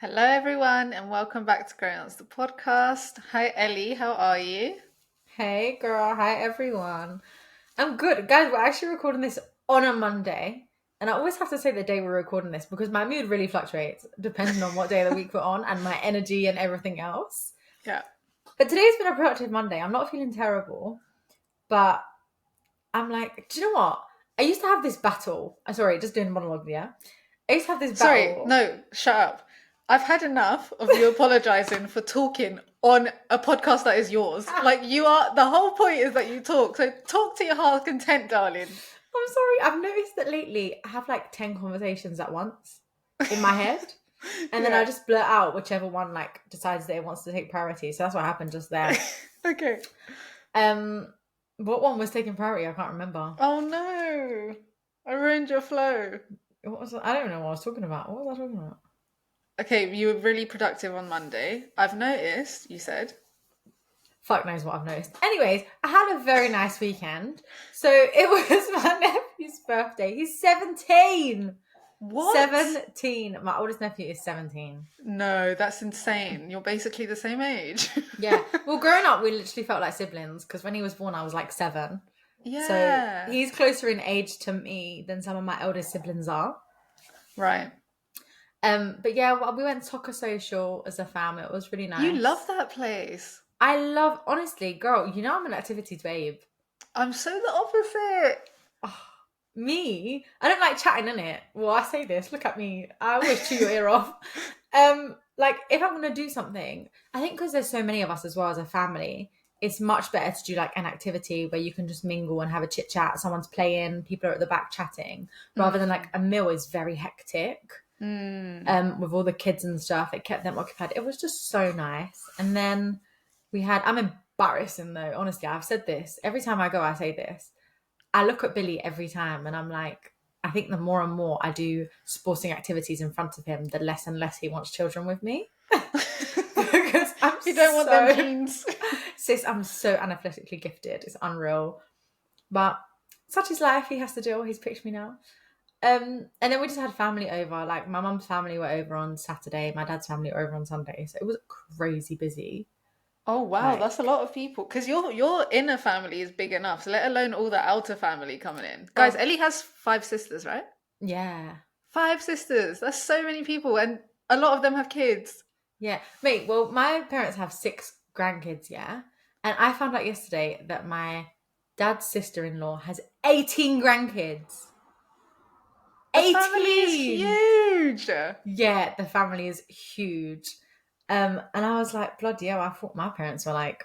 Hello, everyone, and welcome back to Growing Ups, the podcast. Hi, Ellie. How are you? Hey girl, hi everyone. I'm good. Guys, we're actually recording this on a Monday. And I always have to say the day we're recording this because my mood really fluctuates depending on what day of the week we're on and my energy and everything else. Yeah. But today's been a productive Monday. I'm not feeling terrible, but I'm like, do you know what? I used to have this battle. Sorry, just doing a monologue, yeah? I used to have this Sorry, battle. no, shut up. I've had enough of you apologizing for talking on a podcast that is yours. Like, the whole point is that you talk. So talk to your heart's content, darling. I'm sorry. I've noticed that lately I have like 10 conversations at once in my head. And then I Yeah. just blurt out whichever one like decides that it wants to take priority. So that's what happened just there. Okay. Um, what one was taking priority? I can't remember. Oh, no. I ruined your flow. What was I don't even know what I was talking about. What was I talking about? Okay, you were really productive on Monday. I've noticed, you said. Fuck knows what I've noticed. Anyways, I had a very nice weekend. So it was my nephew's birthday. He's 17. What? 17. My oldest nephew is 17. No, that's insane. You're basically the same age. Yeah. Well, growing up, we literally felt like siblings because when he was born, I was like 7. So Yeah. he's closer in age to me than some of my eldest siblings are. Right. But yeah, well, we went soccer social as a fam. It was really You nice. love that place. I love, honestly, girl, you know I'm an activities babe. I'm so the opposite. Oh, me, I don't like chatting in it. Well, I say this, look at me. I always chew your ear off. Like if I'm gonna do something, I think because there's so many of us as well as a family, it's much better to do like an activity where you can just mingle and have a chit chat. Someone's playing, people are at the back chatting, rather than like a meal is very hectic. With all the kids and stuff, it kept them occupied. It was just so nice. And then I'm embarrassing though, honestly. I've said this every time I go, I say this. I look at Billy every time and I'm like, I think the more and more I do sporting activities in front of him, the less and less he wants children with me. Because You don't want them genes. Sis, I'm so unathletically gifted. It's unreal. But such is life. He has to deal. He's picked me now. And then we just had family over. Like my mum's family were over on Saturday, my dad's family were over on Sunday. So it was crazy busy. Oh wow, Like, that's a lot of people. Because your inner family is big enough, so let alone all the outer family coming in. Guys, oh, Ellie has 5 sisters, right? yeah. 5 sisters. That's so many people, and a lot of them have kids. Yeah. Mate, well, my parents have 6 grandkids, yeah. And I found out yesterday that my dad's sister-in-law has 18 grandkids. The family is 18! huge. Yeah, the family is huge. And I was like, bloody hell, I thought my parents were like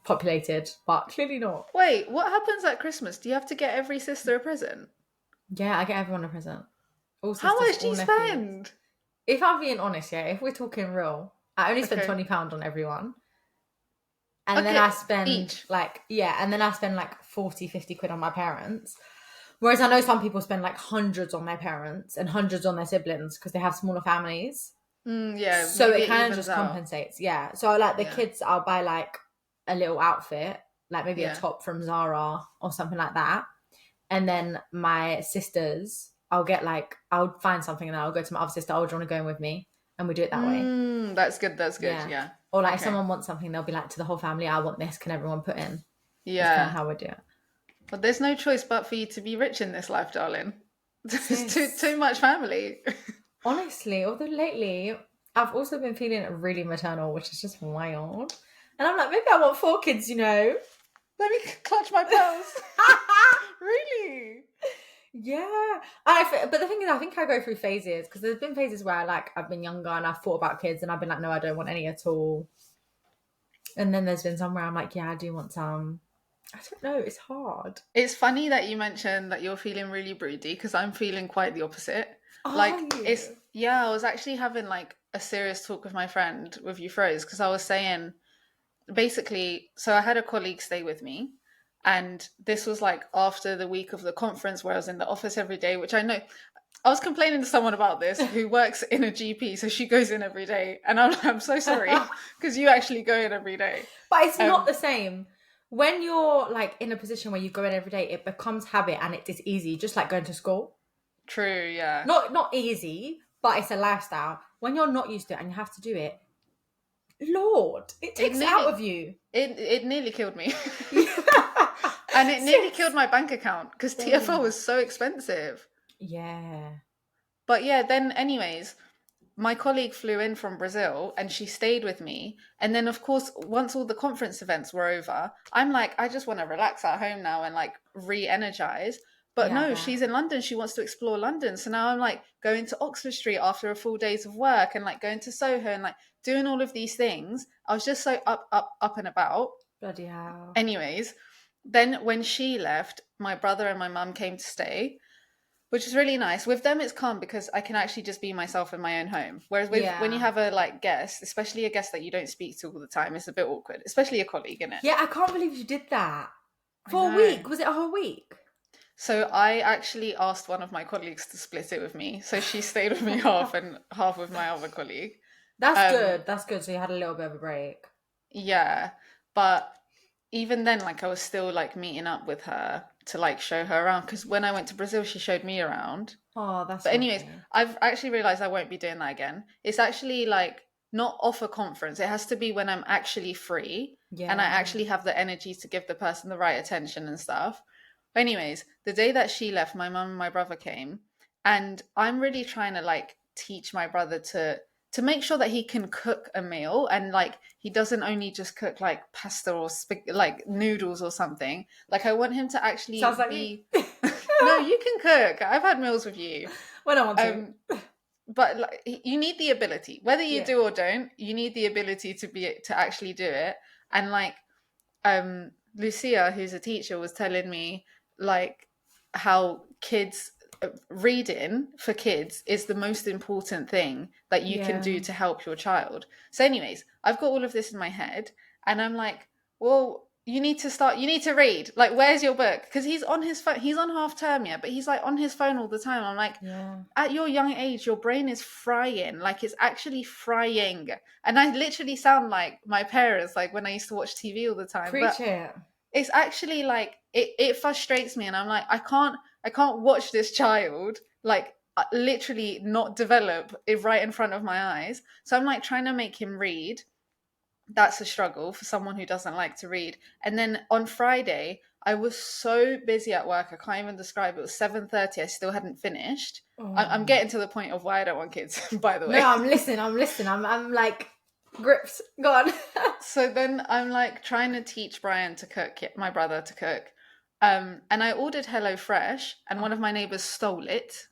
populated, but clearly not. Wait, what happens at Christmas? Do you have to get every sister a present? Yeah, I get everyone a present. All How sisters, much do all you nephews. spend? If I'm being honest, yeah, if we're talking real, I only spend Okay. £20 on everyone. And then Okay, I spend each. and then I spend like 40, 50 quid on my parents. Whereas I know some people spend like hundreds on their parents and hundreds on their siblings because they have smaller families. Yeah, So maybe it it kind of evens just out. compensates. Yeah. So like the Yeah, kids, I'll buy like a little outfit, like maybe a yeah. top from Zara or something like that. And then my sisters, I'll find something and then I'll go to my other sister, oh, do you want to go in with me? And we do it that way. That's good. That's good. Yeah. Yeah. Or like if Okay. someone wants something, they'll be like to the whole family, I want this, can everyone put in? That's kind of Yeah. how we do it. But there's no choice but for you to be rich in this life, darling. There's too Sis, too much family. honestly, although lately I've also been feeling really maternal, which is just wild. And I'm like, maybe I want 4 kids, you know? Let me clutch my pearls. Really? Yeah. But the thing is, I think I go through phases because there's been phases where I've been younger and I've thought about kids and I've been like, no, I don't want any at all. And then there's been some where I'm like, yeah, I do want some. I don't know. It's hard. It's funny that you mentioned that you're feeling really broody because I'm feeling quite the opposite. Are Like it's you? yeah, I was actually having like a serious talk with my friend with you froze because I was saying basically, so I had a colleague stay with me, and this was like after the week of the conference where I was in the office every day, which I know I was complaining to someone about this who works in a GP, so she goes in every day, and I'm so sorry But because you actually go in every day. it's not Um, the same. When you're like in a position where you go in every day, it becomes habit and it is easy, just like going to school. True, yeah, Not easy, but it's a lifestyle. When you're not used to it and you have to do it, Lord, it takes it out of you. It nearly killed me. And it nearly killed my bank account because TFL was so expensive. Yeah. But yeah, then anyways, my colleague flew in from Brazil and she stayed with me. And then, of course, once all the conference events were over, I'm like, I just want to relax at home now and like re-energize. But Yeah, I no, bet. she's in London. She wants to explore London. So now I'm like going to Oxford Street after a full days of work and like going to Soho and like doing all of these things. I was just so up and about. Bloody hell. Anyways, then when she left, my brother and my mum came to stay, which is really nice. With them, it's calm because I can actually just be myself in my own home. Whereas when you have a like guest, especially a guest that you don't speak to all the time, it's a bit awkward, especially a colleague, innit? Yeah, I can't believe you did that. For a know. week. Was it a whole week? So I actually asked one of my colleagues to split it with me. So she stayed with me half and half with my other colleague. That's good. That's good. So you had a little bit of a break. Yeah. But even then, like I was still like meeting up with her to like show her around. Because when I went to Brazil, she showed me around. Oh, that's But anyways, lovely. I've actually realized I won't be doing that again. It's actually like not off a conference. It has to be when I'm actually free and I actually have the energy to give the person the right attention and stuff. But anyways, the day that she left, my mum and my brother came, and I'm really trying to like teach my brother to make sure that he can cook a meal and like he doesn't only just cook like pasta or like noodles or something. Like I want him to actually Sounds like be me. No, you can cook. I've had meals with you. When I want to. But like, you need the ability, whether you Yeah. do or don't, you need the ability to actually do it. And like Lucia, who's a teacher, was telling me like how kids reading for kids is the most important thing that you can do to help your child. So anyways, I've got all of this in my head and I'm like, well, you need to read. Like, where's your book? Because he's on his phone. He's on half term, yeah, but he's like on his phone all the time. I'm like, at your young age, your brain is frying. Like, it's actually frying. And I literally sound like my parents, like when I used to watch TV all the time. Preach it. It's actually like it frustrates me, and I'm like, I can't watch this child like literally not develop it right in front of my eyes. So I'm like trying to make him read. That's a struggle for someone who doesn't like to read. And then on Friday, I was so busy at work, I can't even describe it. It was 7:30. I still hadn't finished. I'm getting to the point of why I don't want kids, by the way. No, I'm listening. I'm like gripped. Go on. So then I'm like trying to teach Brian to cook, my brother to cook. And I ordered HelloFresh and one of my neighbors stole it.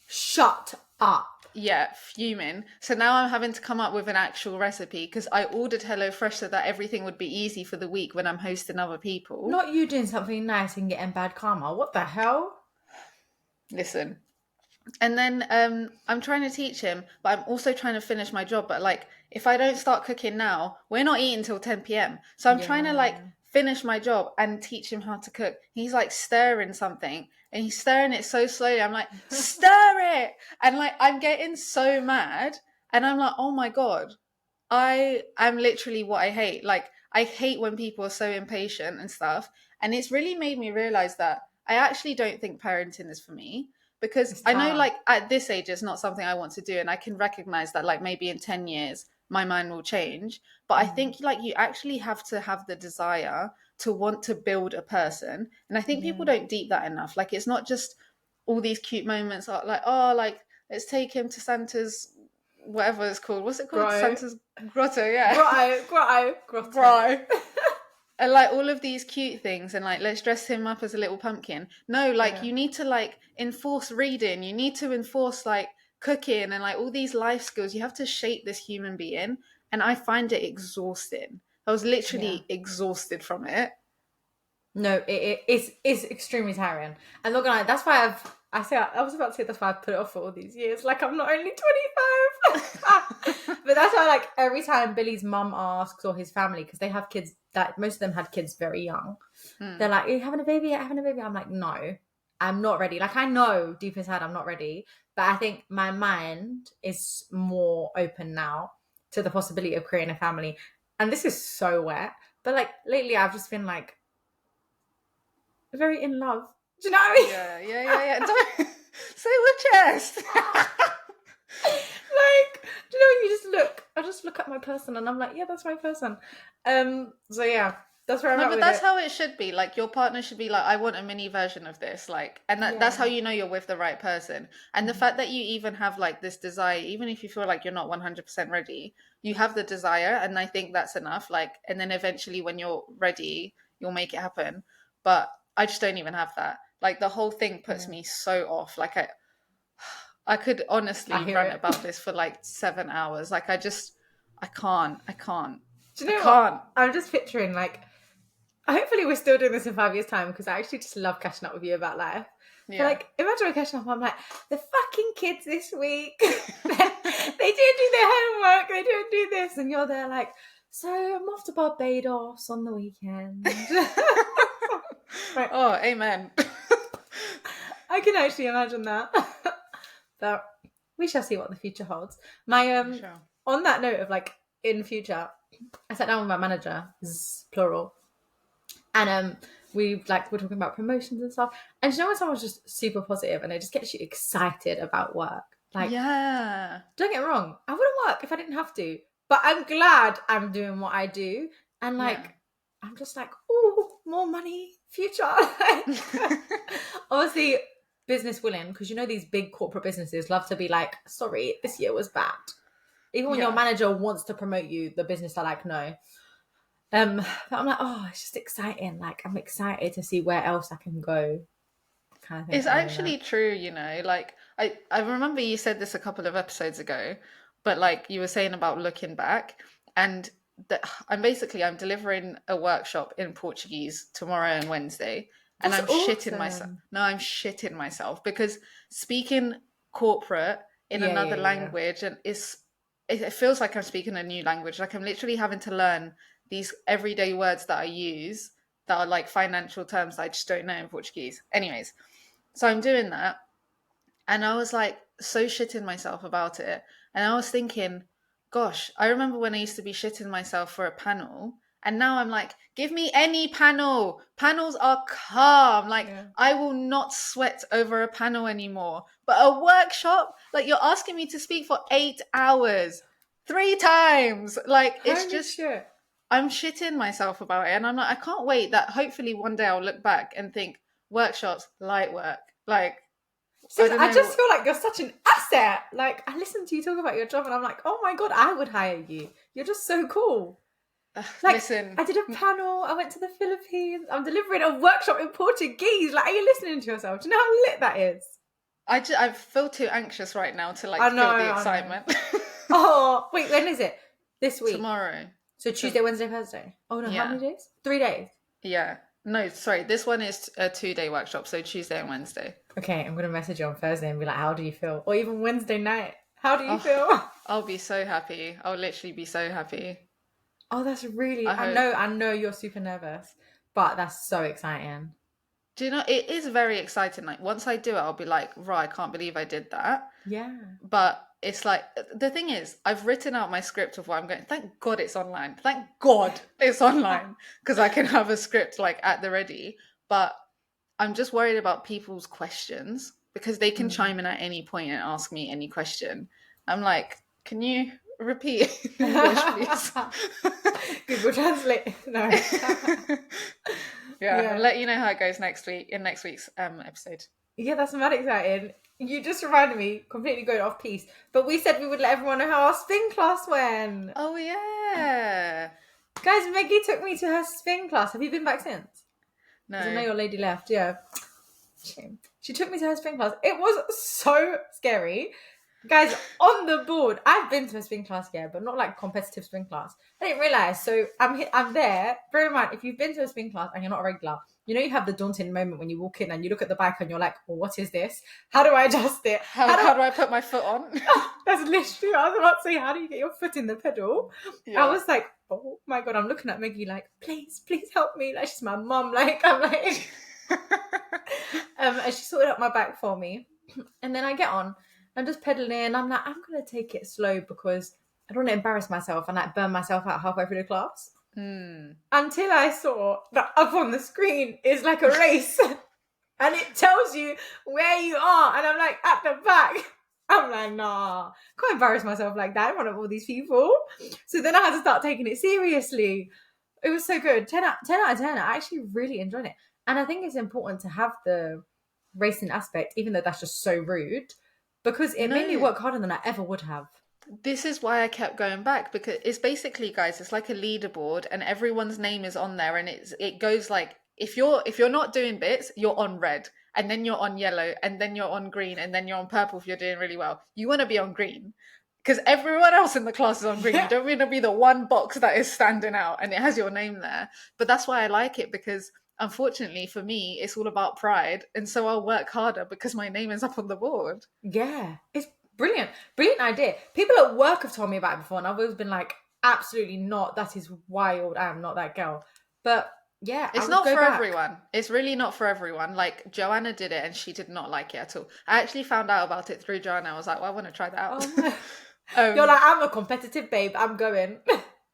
Shut up. Yeah, fuming. So now I'm having to come up with an actual recipe because I ordered HelloFresh so that everything would be easy for the week when I'm hosting other people. Not you doing something nice and getting bad karma. What the hell? Listen. And then I'm trying to teach him, but I'm also trying to finish my job. But like, if I don't start cooking now, we're not eating till 10 p.m. So I'm trying to like finish my job and teach him how to cook. He's like stirring something and he's stirring it so slowly. I'm like, stir it. And like, I'm getting so mad and I'm like, oh my God, I'm literally what I hate. Like, I hate when people are so impatient and stuff. And it's really made me realize that I actually don't think parenting is for me. Because I know, like, at this age, it's not something I want to do. And I can recognize that, like, maybe in 10 years, my mind will change. But I think, like, you actually have to have the desire to want to build a person. And I think people don't deep that enough. Like, it's not just all these cute moments like, oh, like, let's take him to Santa's, whatever it's called. What's it called? Grotto. Santa's grotto, yeah. Grotto. And like all of these cute things and like let's dress him up as a little pumpkin. No, like you need to like enforce reading, you need to enforce like cooking and like all these life skills. You have to shape this human being, and I find it exhausting. I was literally exhausted from it. No, it's extremely tiring. I'm not gonna lie, that's why I was about to say that's why I put it off for all these years. Like, I'm not only 25. But that's why, like, every time Billy's mum asks, or his family, because they have kids, that most of them had kids very young, they're like, are you having a baby yet? Having a baby? I'm like, no, I'm not ready. Like, I know deep inside I'm not ready, but I think my mind is more open now to the possibility of creating a family. And this is so wet, but like lately I've just been like very in love. Do you know what I mean? Yeah. Don't say it with chest. Like, do you know when you just look? I just look at my person and I'm like, yeah, that's my person. So yeah, that's where I'm No, at but with that's it. how it should be. Like your partner should be like, I want a mini version of this. Like, and that's how Yeah. you know you're with the right person. And the Mhm. fact that you even have like this desire, even if you feel like you're not 100% ready, you have the desire. And I think that's enough. Like, and then eventually when you're ready, you'll make it happen. But I just don't even have that. Like the whole thing puts Yeah. me so off. Like I could I honestly hear rant it. about this for like 7 hours. Like I can't, I can't, Do I you know what? can't. I'm just picturing like, hopefully we're still doing this in 5 years' time because I actually just love catching up with you about life. But Yeah. like, imagine we're catching up. I'm like, the fucking kids this week, they didn't do their homework. They didn't do this, and you're there like, so I'm off to Barbados on the weekend. Right. Oh, amen. I can actually imagine that. But we shall see what the future holds. My For sure. on that note of like in future, I sat down with my manager, plural, and we're talking about promotions and stuff. And you know when someone's just super positive and it just gets you excited about work. Like, Yeah. don't get me wrong, I wouldn't work if I didn't have to. But I'm glad I'm doing what I do. And Yeah. like I'm just like, oh, more money, future. Obviously, business willing, because you know these big corporate businesses love to be like, sorry, this year was bad. Even when your Yeah. manager wants to promote you, the business are like, no. But I'm like, oh, it's just exciting. Like, I'm excited to see where else I can go, kind of thing It's at the moment. actually true, like I remember you said this a couple of episodes ago, but like you were saying about looking back and that I'm delivering a workshop in Portuguese tomorrow and Wednesday and That's I'm shitting myself. awesome. No, I'm shitting myself because speaking corporate in Yeah, yeah, another yeah. language and it feels like I'm speaking a new language. Like I'm literally having to learn these everyday words that I use that are like financial terms that I just don't know in Portuguese. Anyways, so I'm doing that. And I was like so shitting myself about it. And I was thinking, gosh, I remember when I used to be shitting myself for a panel. And now I'm like, give me any panel. Panels are calm. Like, Yeah. I will not sweat over a panel anymore. But a workshop, like, you're asking me to speak for 8 hours, 3 times. Like, it's Holy just, shit. I'm shitting myself about it. And I'm like, I can't wait that hopefully one day I'll look back and think, workshops, light work. Like, I Sis, don't I know. just feel like you're such an asset. Like, I listen to you talk about your job and I'm like, oh my God, I would hire you. You're just so cool. Like, Listen, I did a panel, I went to the Philippines, I'm delivering a workshop in Portuguese. Like, are you listening to yourself? Do you know how lit that is? I feel too anxious right now to I like know, feel the I know. excitement. Oh, wait, when is it? This week. Tomorrow. So To, Tuesday, Wednesday, Thursday. Oh no, how yeah, many days? 3 days. yeah. No, sorry. This one is a 2 day workshop, so Tuesday and Wednesday. Okay, I'm gonna message you on Thursday and be like, how do you feel? Or even Wednesday night. How do you Oh, feel? I'll be so happy. I'll literally be so happy. Oh, that's really I hope. I know you're super nervous, but that's so exciting. Do you know, it is very exciting. Like, once I do it, I'll be like, right, I can't believe I did that. Yeah. But it's like, the thing is, I've written out my script of what I'm going. Thank God it's online. Thank God it's online because I can have a script like at the ready. But I'm just worried about people's questions because they can Mm. chime in at any point and ask me any question. I'm like, can you repeat in English, please? Google Translate. No. Yeah, I'll Yeah. let you know how it goes next week in next week's episode. Yeah, that's mad exciting. You just reminded me, completely going off piece, but we said we would let everyone know how our spin class went. Oh yeah. Guys, Meggie took me to her spin class. Have you been back since? Because I know No. your lady left. Yeah. Shame. She took me to her spin class. It was so scary. Guys, on the board, I've been to a spin class, yeah, but not like competitive spin class. I didn't realise. So I'm there. Bear in mind, if you've been to a spin class and you're not a regular, you know you have the daunting moment when you walk in and you look at the bike and you're like, well, what is this? How do I adjust it? How do I put my foot on? That's literally what I was about to say. How do you get your foot in the pedal? I Yeah. was like, oh my God, I'm looking at Meggie like, please help me. Like, she's my mum. Like, I'm like, and she sorted out my bike for me. And then I get on, I'm just pedaling. I'm like, I'm going to take it slow because I don't want to embarrass myself and like burn myself out halfway through the class. Mm. Until I saw that up on the screen is like a race and it tells you where you are. And I'm like, at the back. I'm like, nah, can't embarrass myself like that in front of all these people. So then I had to start taking it seriously. It was so good. 10 out of 10. I actually really enjoyed it. And I think it's important to have the racing aspect, even though that's just so rude, because it made me No, work harder than I ever would have. this is why I kept going back because it's basically, guys, it's like a leaderboard and everyone's name is on there and it goes like if you're not doing bits, you're on red and then you're on yellow and then you're on green and then you're on purple if you're doing really well. You want to be on green because everyone else in the class is on green. You Yeah. don't want to be the one box that is standing out and it has your name there. But that's why I like it because unfortunately for me, it's all about pride and so I'll work harder because my name is up on the board. Yeah. It's brilliant. Brilliant idea. People at work have told me about it before, and I've always been like, absolutely not. That is wild. I am not that girl. But yeah, I It's would not go for back. everyone. It's really not for everyone. Like Joanna did it and she did not like it at all. I actually found out about it through Joanna. I was like, well, I want to try that out. Oh my. You're um, like, I'm a competitive babe. I'm going.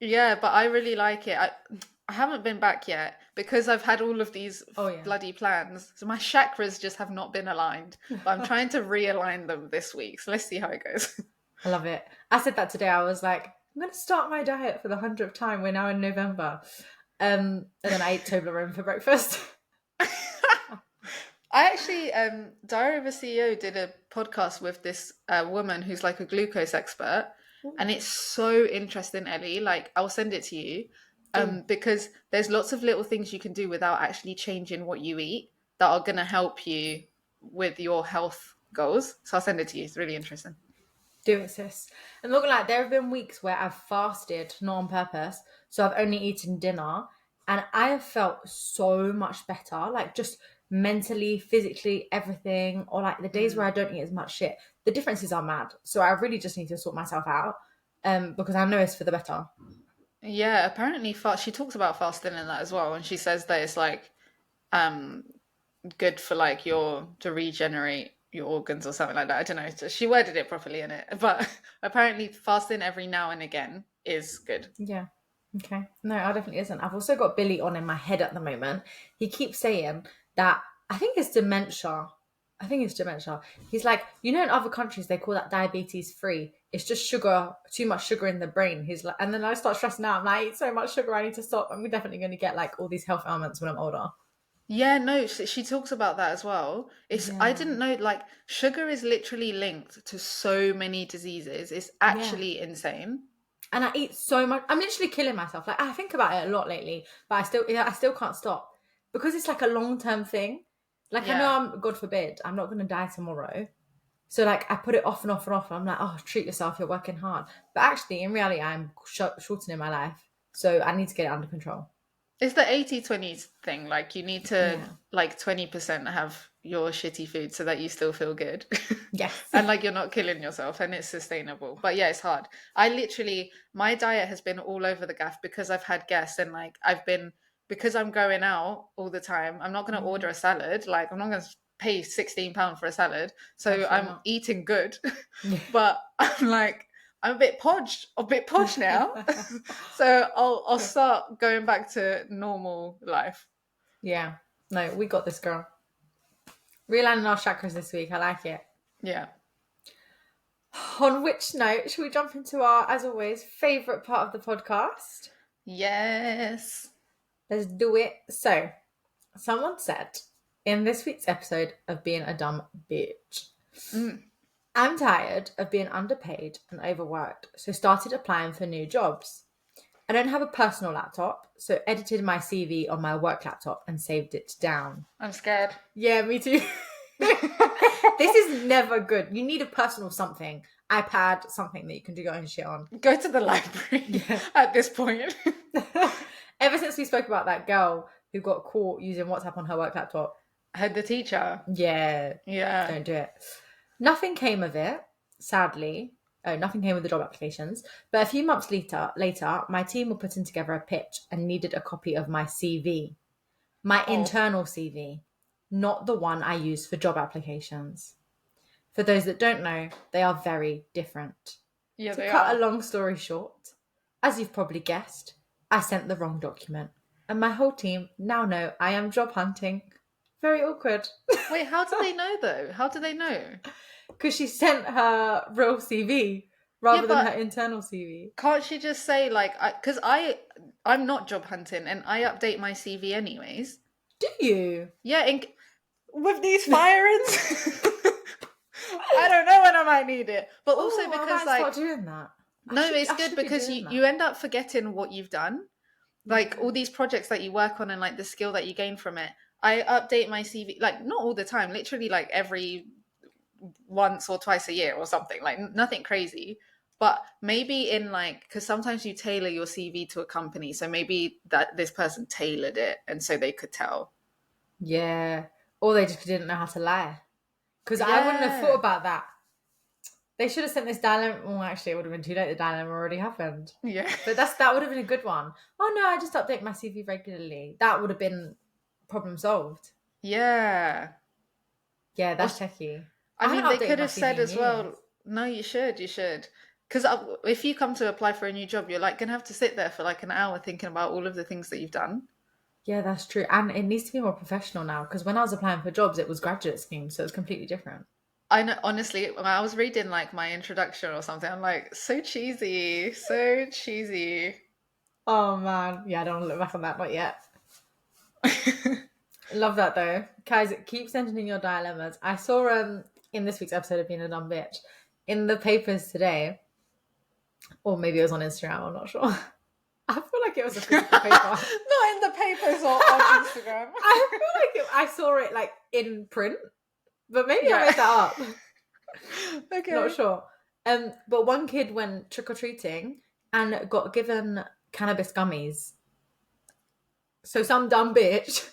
yeah, but I really like it. I haven't been back yet because I've had all of these Oh yeah. bloody plans. So my chakras just have not been aligned. But I'm trying to realign them this week. So let's see how it goes. I love it. I said that today. I was like, I'm going to start my diet for the 100th time. We're now in November. And then I ate Toblerone for breakfast. I actually, Diary of a CEO did a podcast with this woman who's like a glucose expert, and it's so interesting, Ellie. Like, I'll send it to you, Do. because there's lots of little things you can do without actually changing what you eat that are going to help you with your health goals. So I'll send it to you. It's really interesting. Do it, sis. And looking like there have been weeks where I've fasted, not on purpose. So I've only eaten dinner. And I have felt so much better. Like just mentally, physically, everything. Or like the days where I don't eat as much shit. The differences are mad. So I really just need to sort myself out. Because I know it's for the better. Yeah, apparently, she talks about fasting in that as well, and she says that it's like um good for like your to regenerate your organs or something like that. I don't know. She worded it properly in it, but apparently fasting every now and again is good. Yeah. Okay. No, I definitely isn't. I've also got Billy on in my head at the moment. He keeps saying that I think it's dementia. I think it's dementia. He's like, you know, in other countries they call that diabetes free. It's just sugar, too much sugar in the brain. He's like, and then I start stressing out. I'm like, I eat so much sugar, I need to stop. I'm definitely going to get like all these health ailments when I'm older. Yeah, no, she talks about that as well. It's I Yeah. didn't know like sugar is literally linked to so many diseases. It's Yeah. actually insane. And I eat so much. I'm literally killing myself. Like I think about it a lot lately, but I still can't stop because it's like a long term thing. Like I know Yeah. God forbid, I'm not going to die tomorrow. So like I put it off and off and off. And I'm like, oh, treat yourself. You're working hard. But actually, in reality, I'm shortening my life. So I need to get it under control. It's the 80/20 thing. Like you need to Yeah. like 20% have your shitty food so that you still feel good. Yes. And like you're not killing yourself and it's sustainable. But yeah, it's hard. I literally my diet has been all over the gaff because I've had guests and like I've been because I'm going out all the time, I'm not gonna order a salad. Like I'm not gonna pay £16 for a salad. So Absolutely I'm not. eating good. Yeah. But I'm like I'm a bit posh now. So I'll start going back to normal life. Yeah. No, we got this, girl. Realigning our chakras this week. I like it. Yeah. On which note, should we jump into our, as always, favourite part of the podcast? Yes. Let's do it. So, someone said in this week's episode of being a dumb bitch, Mm. I'm tired of being underpaid and overworked, so started applying for new jobs. I don't have a personal laptop, so edited my CV on my work laptop and saved it down. I'm scared. Yeah, me too. This is never good. You need a personal something, iPad, something that you can do your own shit on. Go to the library Yeah. at this point. Ever since we spoke about that girl who got caught using WhatsApp on her work laptop, I had the teacher. yeah, Yeah. don't do it. Nothing came of it, sadly. Oh, nothing came of the job applications. But a few months later, my team were putting together a pitch and needed a copy of my CV. My Oh. internal CV, not the one I use for job applications. For those that don't know, they are very different. Yeah, To they cut are. a long story short, as you've probably guessed, I sent the wrong document. And my whole team now know I am job hunting. Very awkward. Wait, how do they know though? How do they know? because she sent her real CV Yeah, rather than her but internal CV. can't she just say like, because I'm not job hunting and I update my CV anyways. Do you? Yeah, with these firings, I don't know when I might need it. But also Oh, I because might start like, doing that. no, it's I good should be because doing you that. end up forgetting what you've done. Like Yeah. all these projects that you work on and like the skill that you gain from it. I update my CV like not all the time, literally like every once or twice a year or something, like nothing crazy. But maybe in like, because sometimes you tailor your CV to a company, so maybe that this person tailored it and so they could tell. Yeah. Or they just didn't know how to lie. Because I wouldn't have thought Yeah, about that. They should have sent this dilemma. Well, actually, it would have been too late. The dilemma already happened. yeah, But that would have been a good one. Oh no, I just update my CV regularly. That would have been problem solved. yeah. Yeah, Or, that's techie. I I mean, haven't they updated could my have said CV in as years. well. No, you should. Because if you come to apply for a new job, you're like gonna have to sit there for like an hour thinking about all of the things that you've done. Yeah, that's true. And it needs to be more professional now because when I was applying for jobs, it was graduate scheme, so it's completely different. I know, honestly, when I was reading like my introduction or something, I'm like, so cheesy, so cheesy. Oh man. Yeah, I don't want to look back on that, not yet. Love that though. Guys, keep sending in your dilemmas. I saw in this week's episode of Being a Dumb Bitch, in the papers today, or maybe it was on Instagram, I'm not sure. I feel like it was a physical paper. Not in the papers or on Instagram. I feel like I saw it like in print, but maybe I Yeah. made that up. Not Okay. sure. But one kid went trick or treating and got given cannabis gummies. So some dumb bitch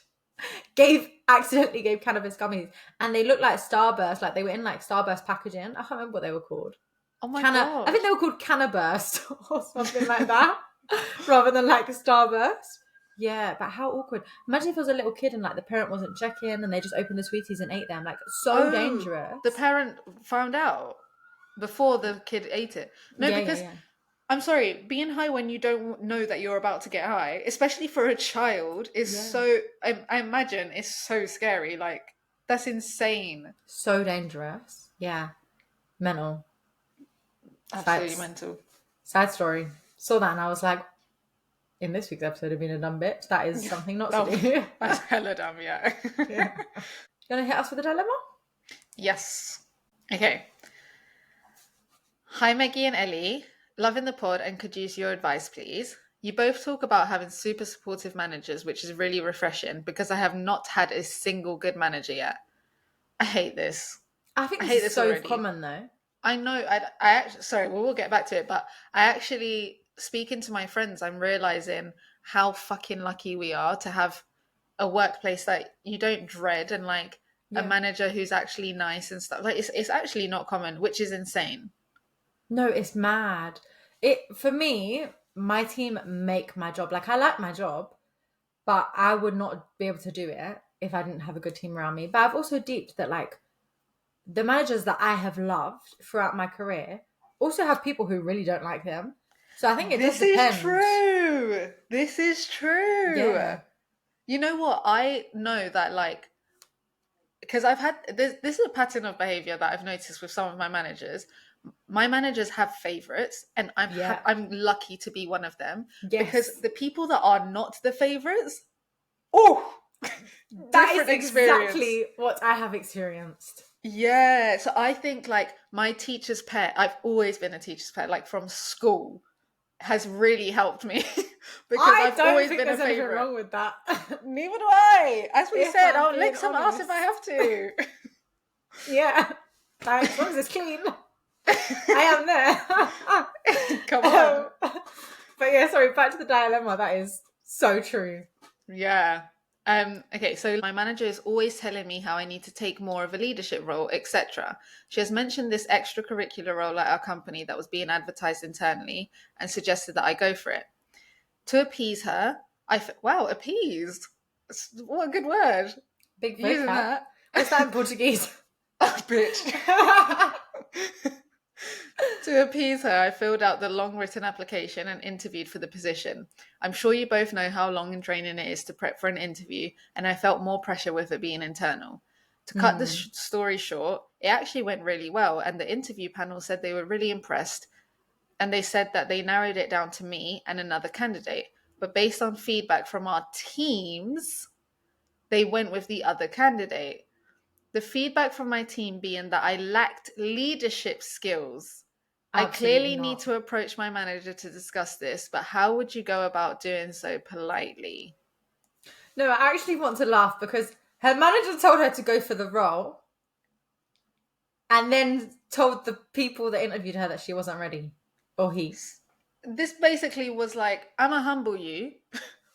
accidentally gave cannabis gummies, and they looked like Starburst, like they were in like Starburst packaging. I can't remember what they were called. Oh my I think gosh. they were called Cannaburst or something like that, rather than like Starburst. Yeah, but how awkward. Imagine if it was a little kid and like the parent wasn't checking and they just opened the sweeties and ate them. Like, so Oh, the dangerous. parent found out before the kid ate it. No, Yeah, yeah, because yeah. I'm sorry, being high when you don't know that you're about to get high, especially for a child, is Yeah. so, I imagine, is so scary. Like, that's insane. So dangerous. Yeah. Mental. Sad, Absolutely mental. sad story. Saw that and I was like, in this week's episode of Being a Dumb Bitch, that is something not to Oh, do. that's hella dumb, yeah. Yeah. You want to hit us with a dilemma? Yes. Okay. Hi, Meggie and Ellie. Loving the pod and could use your advice, please. You both talk about having super supportive managers, which is really refreshing because I have not had a single good manager yet. I hate this. I think I this hate is this so already. common though. I know. I actually, sorry, we'll get back to it, but I actually, speaking to my friends, I'm realizing how fucking lucky we are to have a workplace that you don't dread and like a Yeah. manager who's actually nice and stuff. Like it's actually not common, which is insane. No, it's mad. It for me, my team make my job. Like I like my job, but I would not be able to do it if I didn't have a good team around me. But I've also deeped that like the managers that I have loved throughout my career also have people who really don't like them. So I think it does This is depend. true. This is true. Yeah. You know what? I know that like because I've had this is a pattern of behavior that I've noticed with some of my managers. My managers have favorites, and Yeah. I'm lucky to be one of them because Yes. the people that are not the favorites, oh, That is different experience. exactly what I have experienced. Yeah, so I think like my teacher's pet, I've always been a teacher's pet, like from school, has really helped me because I I've don't always think been a there's anything favorite. wrong with that. Neither do I. As we If said, I'm I'll lick being some ass if I honest. have to. Yeah. Like, as long as it's clean, I am there. Come on. But yeah, sorry, back to the dilemma. That is so true. Yeah. Okay, so my manager is always telling me how I need to take more of a leadership role, etc. She has mentioned this extracurricular role at our company that was being advertised internally and suggested that I go for it. To appease her, wow, appeased. What a good word. Big Using vocab. that. What's that in Portuguese? Oh, bitch. To appease her, I filled out the long written application and interviewed for the position. I'm sure you both know how long and draining it is to prep for an interview, and I felt more pressure with it being internal. To cut the story short, it actually went really well. And the interview panel said they were really impressed. And they said that they narrowed it down to me and another candidate. But based on feedback from our teams, they went with the other candidate. The feedback from my team being that I lacked leadership skills. I clearly need to approach my manager to discuss this, but how would you go about doing so politely? No, I actually want to laugh because her manager told her to go for the role and then told the people that interviewed her that she wasn't ready. Or he. This basically was like, I'm going to humble you.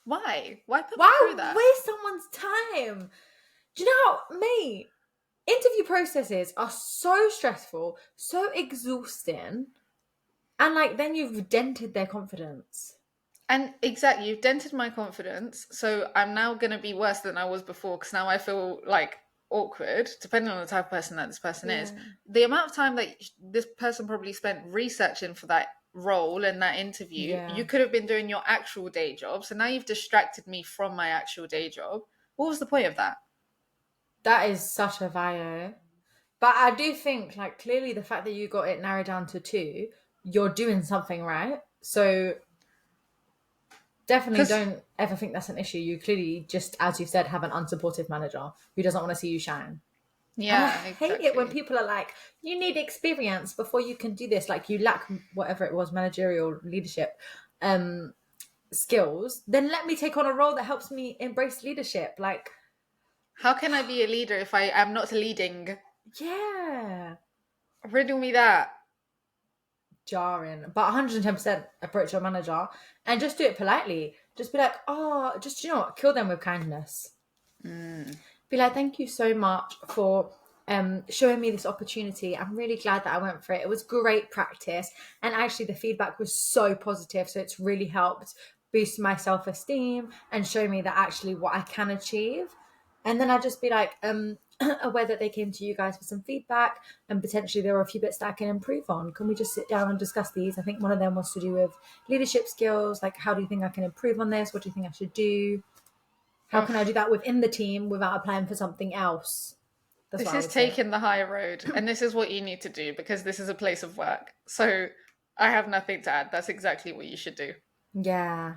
Why? Why put me through that? Why waste someone's time? Do you know how, mate, interview processes are so stressful, so exhausting, and like then you've dented their confidence. And exactly, you've dented my confidence, so I'm now going to be worse than I was before because now I feel like awkward, depending on the type of person that this person is. The amount of time that this person probably spent researching for that role and that interview, you could have been doing your actual day job. So now you've distracted me from my actual day job. What was the point of that? That is such a bio. But I do think, like, clearly the fact that you got it narrowed down to 2, you're doing something right. So definitely don't ever think that's an issue. You clearly just, as you said, have an unsupportive manager who doesn't want to see you shine. Yeah, I hate it when people are like, you need experience before you can do this. Like, you lack whatever it was, managerial leadership skills. Then let me take on a role that helps me embrace leadership. Like, how can I be a leader if I am not leading? Yeah. Riddle me that. Jarring. But 110% approach your manager and just do it politely. Just be like, oh, just, you know what, kill them with kindness. Be like, thank you so much for showing me this opportunity. I'm really glad that I went for it. It was great practice. And actually the feedback was so positive. So it's really helped boost my self-esteem and show me that actually what I can achieve. And then I'd just be like, aware that they came to you guys for some feedback and potentially there were a few bits that I can improve on. Can we just sit down and discuss these? I think one of them was to do with leadership skills. Like, how do you think I can improve on this? What do you think I should do? How can I do that within the team without applying for something else? This is taking the high road, and this is what you need to do because this is a place of work. So I have nothing to add. That's exactly what you should do. Yeah.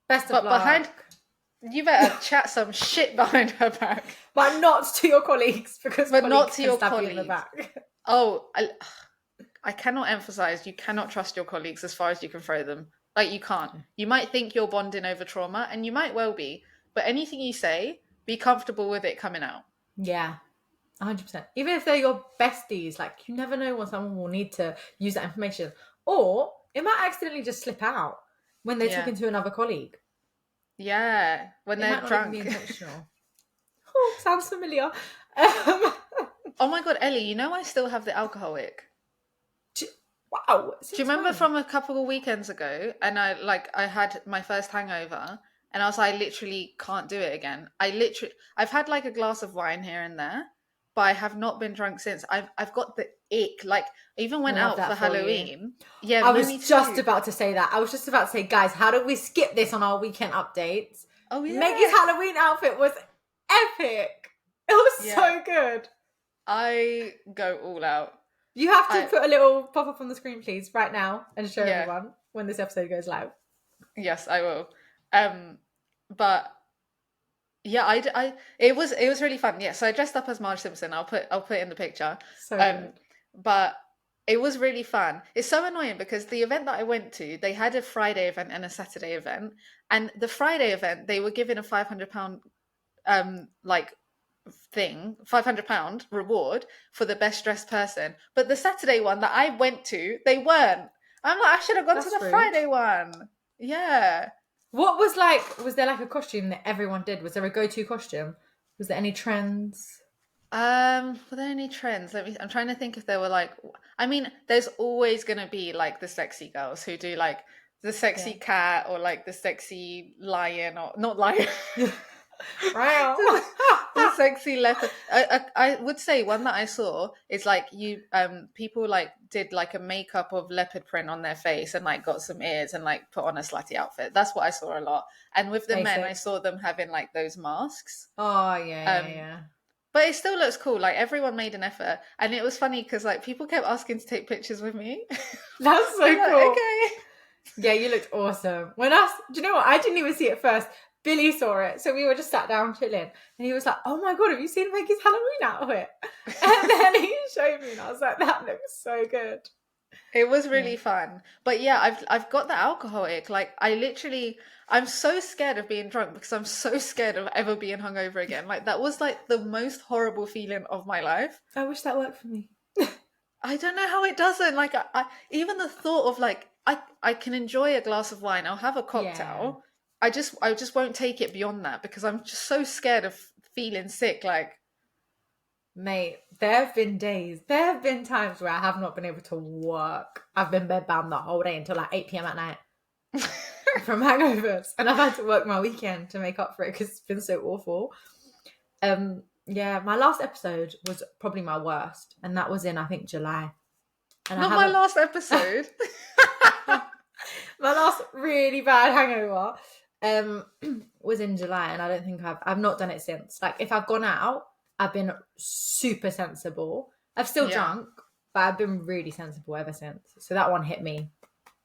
Best of luck. You better chat some shit behind her back. But not to your colleagues, because but not to your colleagues. In the back. Oh, I cannot emphasize, you cannot trust your colleagues as far as you can throw them. Like, you can't. You might think you're bonding over trauma, and you might well be, but anything you say, be comfortable with it coming out. Yeah, 100%. Even if they're your besties, like, you never know when someone will need to use that information. Or it might accidentally just slip out when they're talking to another colleague. Yeah, when they're drunk. Be intentional. Oh, sounds familiar. Oh my God, Ellie, you know I still have the alcoholic. Wow. Do you remember from a couple of weekends ago, and I had my first hangover, and I was like, I literally can't do it again. I've had like a glass of wine here and there, but I have not been drunk since. I've got the ick. Like, I even went out for Halloween. Yeah, I was just about to say that. I was just about to say, guys, how did we skip this on our weekend updates? Oh yeah, Maggie's Halloween outfit was epic. It was so good. I go all out. You have to put a little pop up on the screen, please, right now, and show everyone when this episode goes live. Yes, I will. But yeah, it was really fun. Yeah, so I dressed up as Marge Simpson. I'll put it in the picture. So good. But it was really fun. It's so annoying because the event that I went to, they had a Friday event and a Saturday event, and the Friday event they were giving a £500 £500 reward for the best dressed person. But the Saturday one that I went to, they weren't. I'm like, I should have gone to the rude. Friday one. Yeah. What was there like a costume that everyone did? Was there a go-to costume? Was there any trends? Were there any trends? I'm trying to think if there were like, I mean, there's always going to be like the sexy girls who do like the sexy cat or like the sexy lion or not lion. Wow. The sexy leopard. I would say one that I saw is like people like did like a makeup of leopard print on their face and like got some ears and like put on a slutty outfit. That's what I saw a lot. And with the men, I saw them having like those masks. Oh yeah. But it still looks cool. Like everyone made an effort, and it was funny because like people kept asking to take pictures with me. That's so I'm like, cool. okay. Yeah, you looked awesome. Do you know what? I didn't even see it first. Billy saw it, so we were just sat down chilling, and he was like, "Oh my god, have you seen Maggie's Halloween outfit?" And then he showed me, and I was like, "That looks so good." It was Yeah. really fun. But yeah, I've got the alcohol ick. Like I'm so scared of being drunk because I'm so scared of ever being hungover again. Like that was like the most horrible feeling of my life. I wish that worked for me. I don't know how it doesn't. Like I even the thought of like I can enjoy a glass of wine. I'll have a Yeah. cocktail. I just won't take it beyond that because I'm just so scared of feeling sick. Like Mate, there have been times where I have not been able to work. I've been bedbound the whole day until like 8 p.m. at night from hangovers. And I've had to work my weekend to make up for it because it's been so awful. Yeah, my last episode was probably my worst. And that was in, I think, July. And not my last episode. My last really bad hangover was in July, and I don't think I've not done it since. Like if I've gone out, I've been super sensible. I've still Yeah. drunk, but I've been really sensible ever since. So that one hit me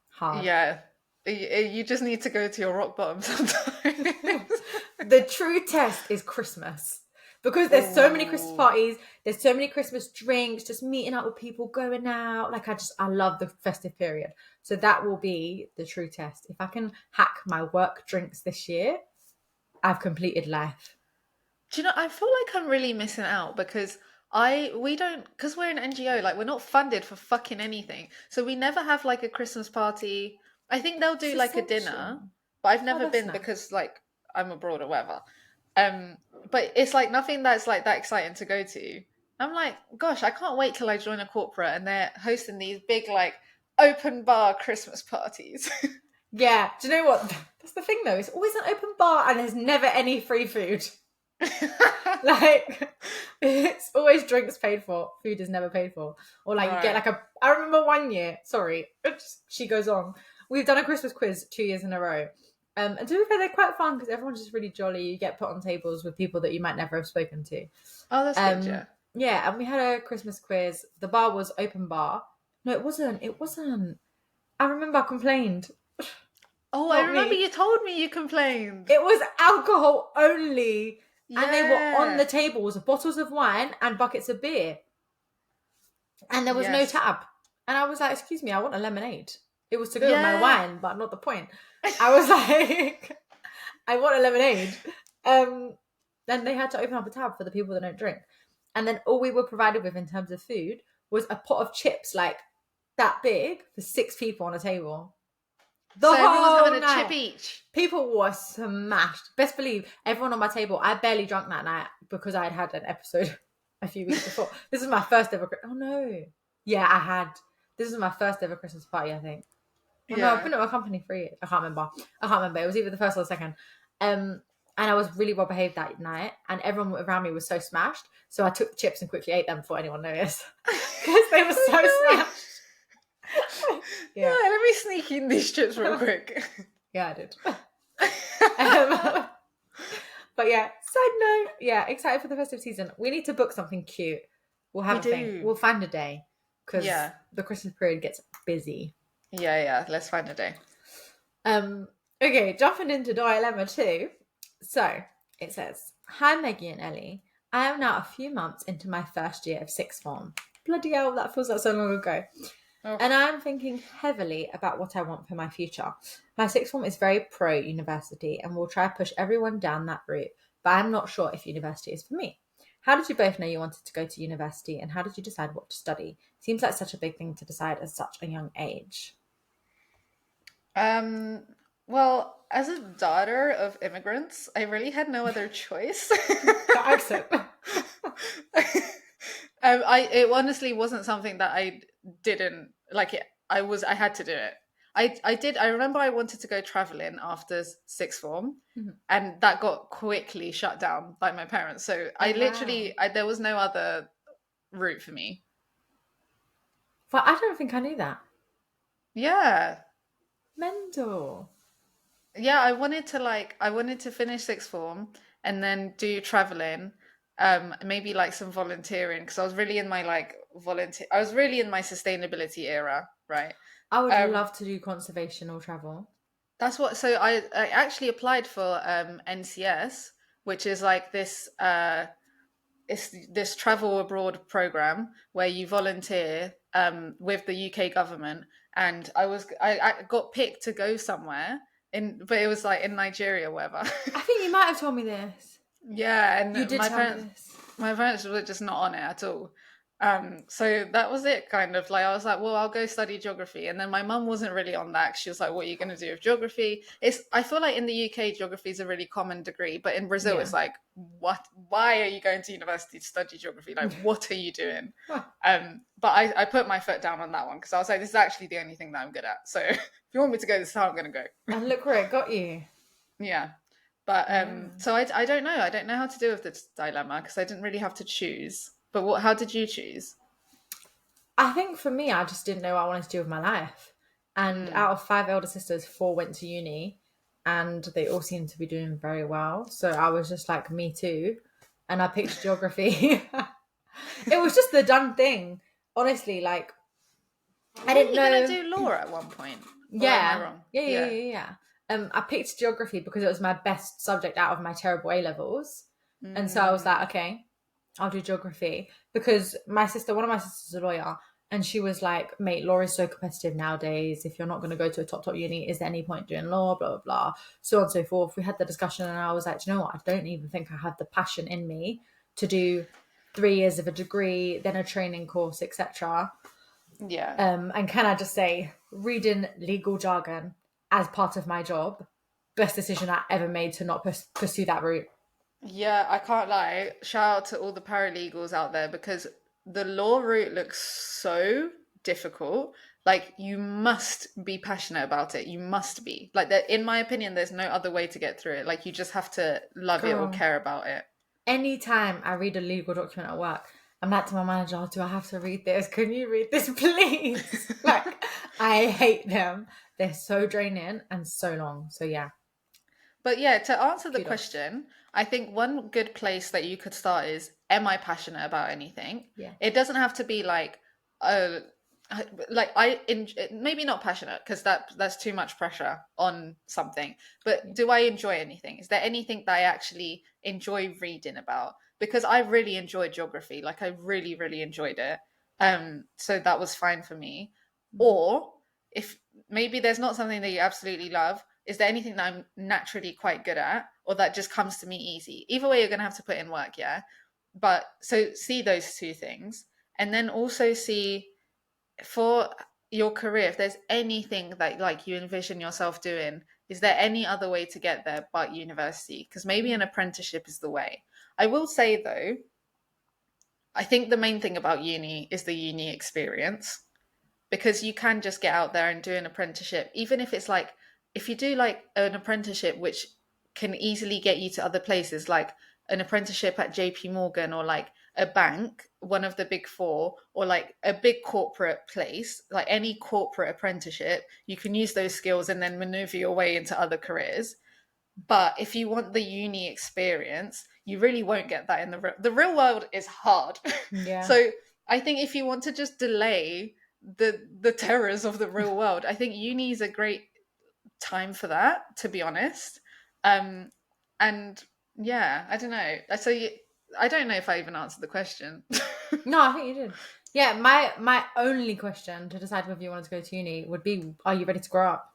hard. Yeah. You just need to go to your rock bottom sometimes. The true test is Christmas. Because there's so many Christmas parties, there's so many Christmas drinks, just meeting up with people, going out. Like I love the festive period. So that will be the true test. If I can hack my work drinks this year, I've completed life. Do you know, I feel like I'm really missing out because we don't, because we're an NGO, like we're not funded for fucking anything. So we never have like a Christmas party. I think they'll do It's like a essential. dinner, but I've never That's been nice. because like I'm abroad or whatever. But it's like nothing that's like that exciting to go to. I'm like, gosh, I can't wait till I join a corporate and they're hosting these big like open bar Christmas parties. Yeah. Do you know what? That's the thing though. It's always an open bar and there's never any free food. Like it's always drinks paid for, food is never paid for. Or like you get like I remember one year, sorry, she goes on. We've done a Christmas quiz 2 years in a row. And to be fair, they're quite fun because everyone's just really jolly. You get put on tables with people that you might never have spoken to. Oh, that's good, yeah. Yeah, and we had a Christmas quiz. The bar was open bar. No, it wasn't. I remember I complained. Oh, Not I remember me. you told me you complained. It was alcohol only. Yeah. And they were on the tables, bottles of wine and buckets of beer. And there was no Yes. tab. And I was like, excuse me, I want a lemonade. It was to go with my Yeah. wine, but not the point. I was like, I want a lemonade. Then they had to open up a tab for the people that don't drink. And then all we were provided with in terms of food was a pot of chips like that big for 6 people on a table. So everyone's having a chip each. People were smashed. Best believe everyone on my table. I barely drank that night because I had had an episode a few weeks before. This is my first ever. Oh no! Yeah, I had. This is my first ever Christmas party. I think. Oh, no, I've been at my company for years. I can't remember. It was either the first or the second. And I was really well behaved that night, and everyone around me was so smashed. So I took the chips and quickly ate them before anyone noticed because they were so smashed. Yeah, let me sneak in these chips real quick. Yeah, I did. But yeah, side note, yeah, excited for the festive season. We need to book something cute. We'll have a thing. We'll find a day because the Christmas period gets busy. Yeah, let's find a day. Okay, jumping into dilemma 2. So it says, "Hi Meggie and Ellie. I am now a few months into my first year of sixth form. Bloody hell, that feels like so long ago. Oh. And I'm thinking heavily about what I want for my future. My sixth form is very pro-university and will try to push everyone down that route, but I'm not sure if university is for me. How did you both know you wanted to go to university, and how did you decide what to study? Seems like such a big thing to decide at such a young age." Well, as a daughter of immigrants, I really had no other choice. The accent. It honestly wasn't something that I didn't like. I had to do it. I remember I wanted to go traveling after sixth form, and that got quickly shut down by my parents. So there was no other route for me. But I don't think I knew that. Yeah. Mental. Yeah, I wanted to finish sixth form and then do traveling. maybe like some volunteering because I was really in my like volunteer. I was really in my sustainability era, right? I would Um, love to do conservation or travel. that's what. So I actually applied for NCS, which is like this. It's this travel abroad program where you volunteer with the UK government, and I got picked to go somewhere but it was like in Nigeria, or whatever. I think you might have told me this. Yeah, You and did tell me this. my parents were just not on it at all. So that was it, kind of like I was like, well, I'll go study geography, and then my mum wasn't really on that. She was like, what are you going to do with geography? I feel like in the UK, geography is a really common degree, but in Brazil, Yeah. it's like, what? Why are you going to university to study geography? Like, what are you doing? Huh. But I put my foot down on that one because I was like, this is actually the only thing that I'm good at. So if you want me to go, this is how I'm going to go. And look where it got you. Yeah. But Yeah. so I don't know. I don't know how to deal with this dilemma because I didn't really have to choose. But how did you choose? I think for me, I just didn't know what I wanted to do with my life. And Mm. out of 5 elder sisters, 4 went to uni and they all seemed to be doing very well. So I was just like, me too. And I picked geography. It was just the done thing. Honestly, like, I Weren't didn't you gonna know. do law at one point? Or am I Yeah. wrong? Yeah, yeah, Yeah. yeah, yeah. I picked geography because it was my best subject out of my terrible A levels. And so I was Mm. like, okay, I'll do geography because one of my sisters is a lawyer, and she was like, mate, law is so competitive nowadays. If you're not going to go to a top uni, is there any point doing law? Blah, blah, blah, so on and so forth. We had the discussion, and I was like, do you know what? I don't even think I have the passion in me to do 3 years of a degree, then a training course, etc. Yeah. And can I just say, reading legal jargon as part of my job, best decision I ever made to not pursue that route. Yeah, I can't lie. Shout out to all the paralegals out there because the law route looks so difficult. Like you must be passionate about it. You must be. Like that in my opinion, there's no other way to get through it. Like you just have to love it or Girl, care about it. anytime I read a legal document at work, I'm like to my manager, "Oh, do I have to read this? Can you read this, please?" Like, I hate them. They're so draining and so long. So, yeah, But yeah, to answer the kudos. question, I think one good place that you could start is, am I passionate about anything? Yeah. It doesn't have to be like, uh, like maybe not passionate because that's too much pressure on something. But Yeah. do I enjoy anything? Is there anything that I actually enjoy reading about? Because I really enjoyed geography, like I really, really enjoyed it. So that was fine for me. Mhm. Or if maybe there's not something that you absolutely love, is there anything that I'm naturally quite good at or that just comes to me easy? Either way, you're going to have to put in work, yeah? But so see those two things. And then also see for your career, if there's anything that like you envision yourself doing, is there any other way to get there but university? Because maybe an apprenticeship is the way. I will say though, I think the main thing about uni is the uni experience because you can just get out there and do an apprenticeship even if it's like if you do like an apprenticeship which can easily get you to other places like an apprenticeship at JP Morgan or like a bank, one of the big four, or like a big corporate place, like any corporate apprenticeship, you can use those skills and then maneuver your way into other careers. But if you want the uni experience, you really won't get that in the real world is hard. Yeah. So I think if you want to just delay the terrors of the real world, I think uni is a great time for that, to be honest. Um, and yeah, I don't know. I don't know if I even answered the question. No, I think you did. Yeah, my only question to decide whether you wanted to go to uni would be, are you ready to grow up?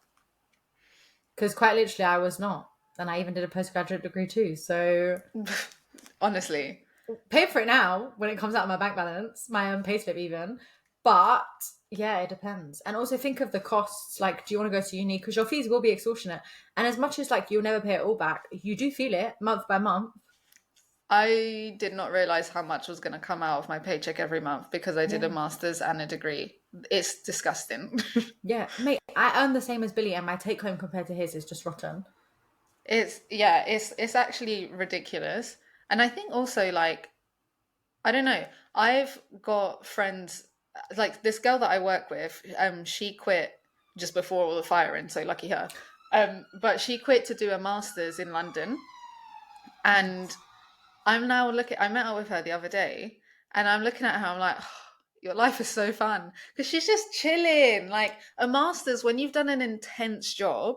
Because quite literally, I was not. And I even did a postgraduate degree too. So Honestly, pay for it now when it comes out of my bank balance, my own payslip even. But yeah, it depends. And also think of the costs. Like, do you want to go to uni? Because your fees will be extortionate. And as much as like you'll never pay it all back, you do feel it month by month. I did not realize how much was going to come out of my paycheck every month because I did a Yeah. master's and a degree. It's disgusting. Yeah, mate, I earn the same as Billy, and my take home compared to his is just rotten. It's actually ridiculous. And I think also like I don't know. I've got friends like this girl that I work with, she quit just before all the firing, so lucky her. But she quit to do a master's in London and I'm now looking. I met up with her the other day, and I'm looking at her. I'm like, oh, your life is so fun because she's just chilling. Like a master's, when you've done an intense job,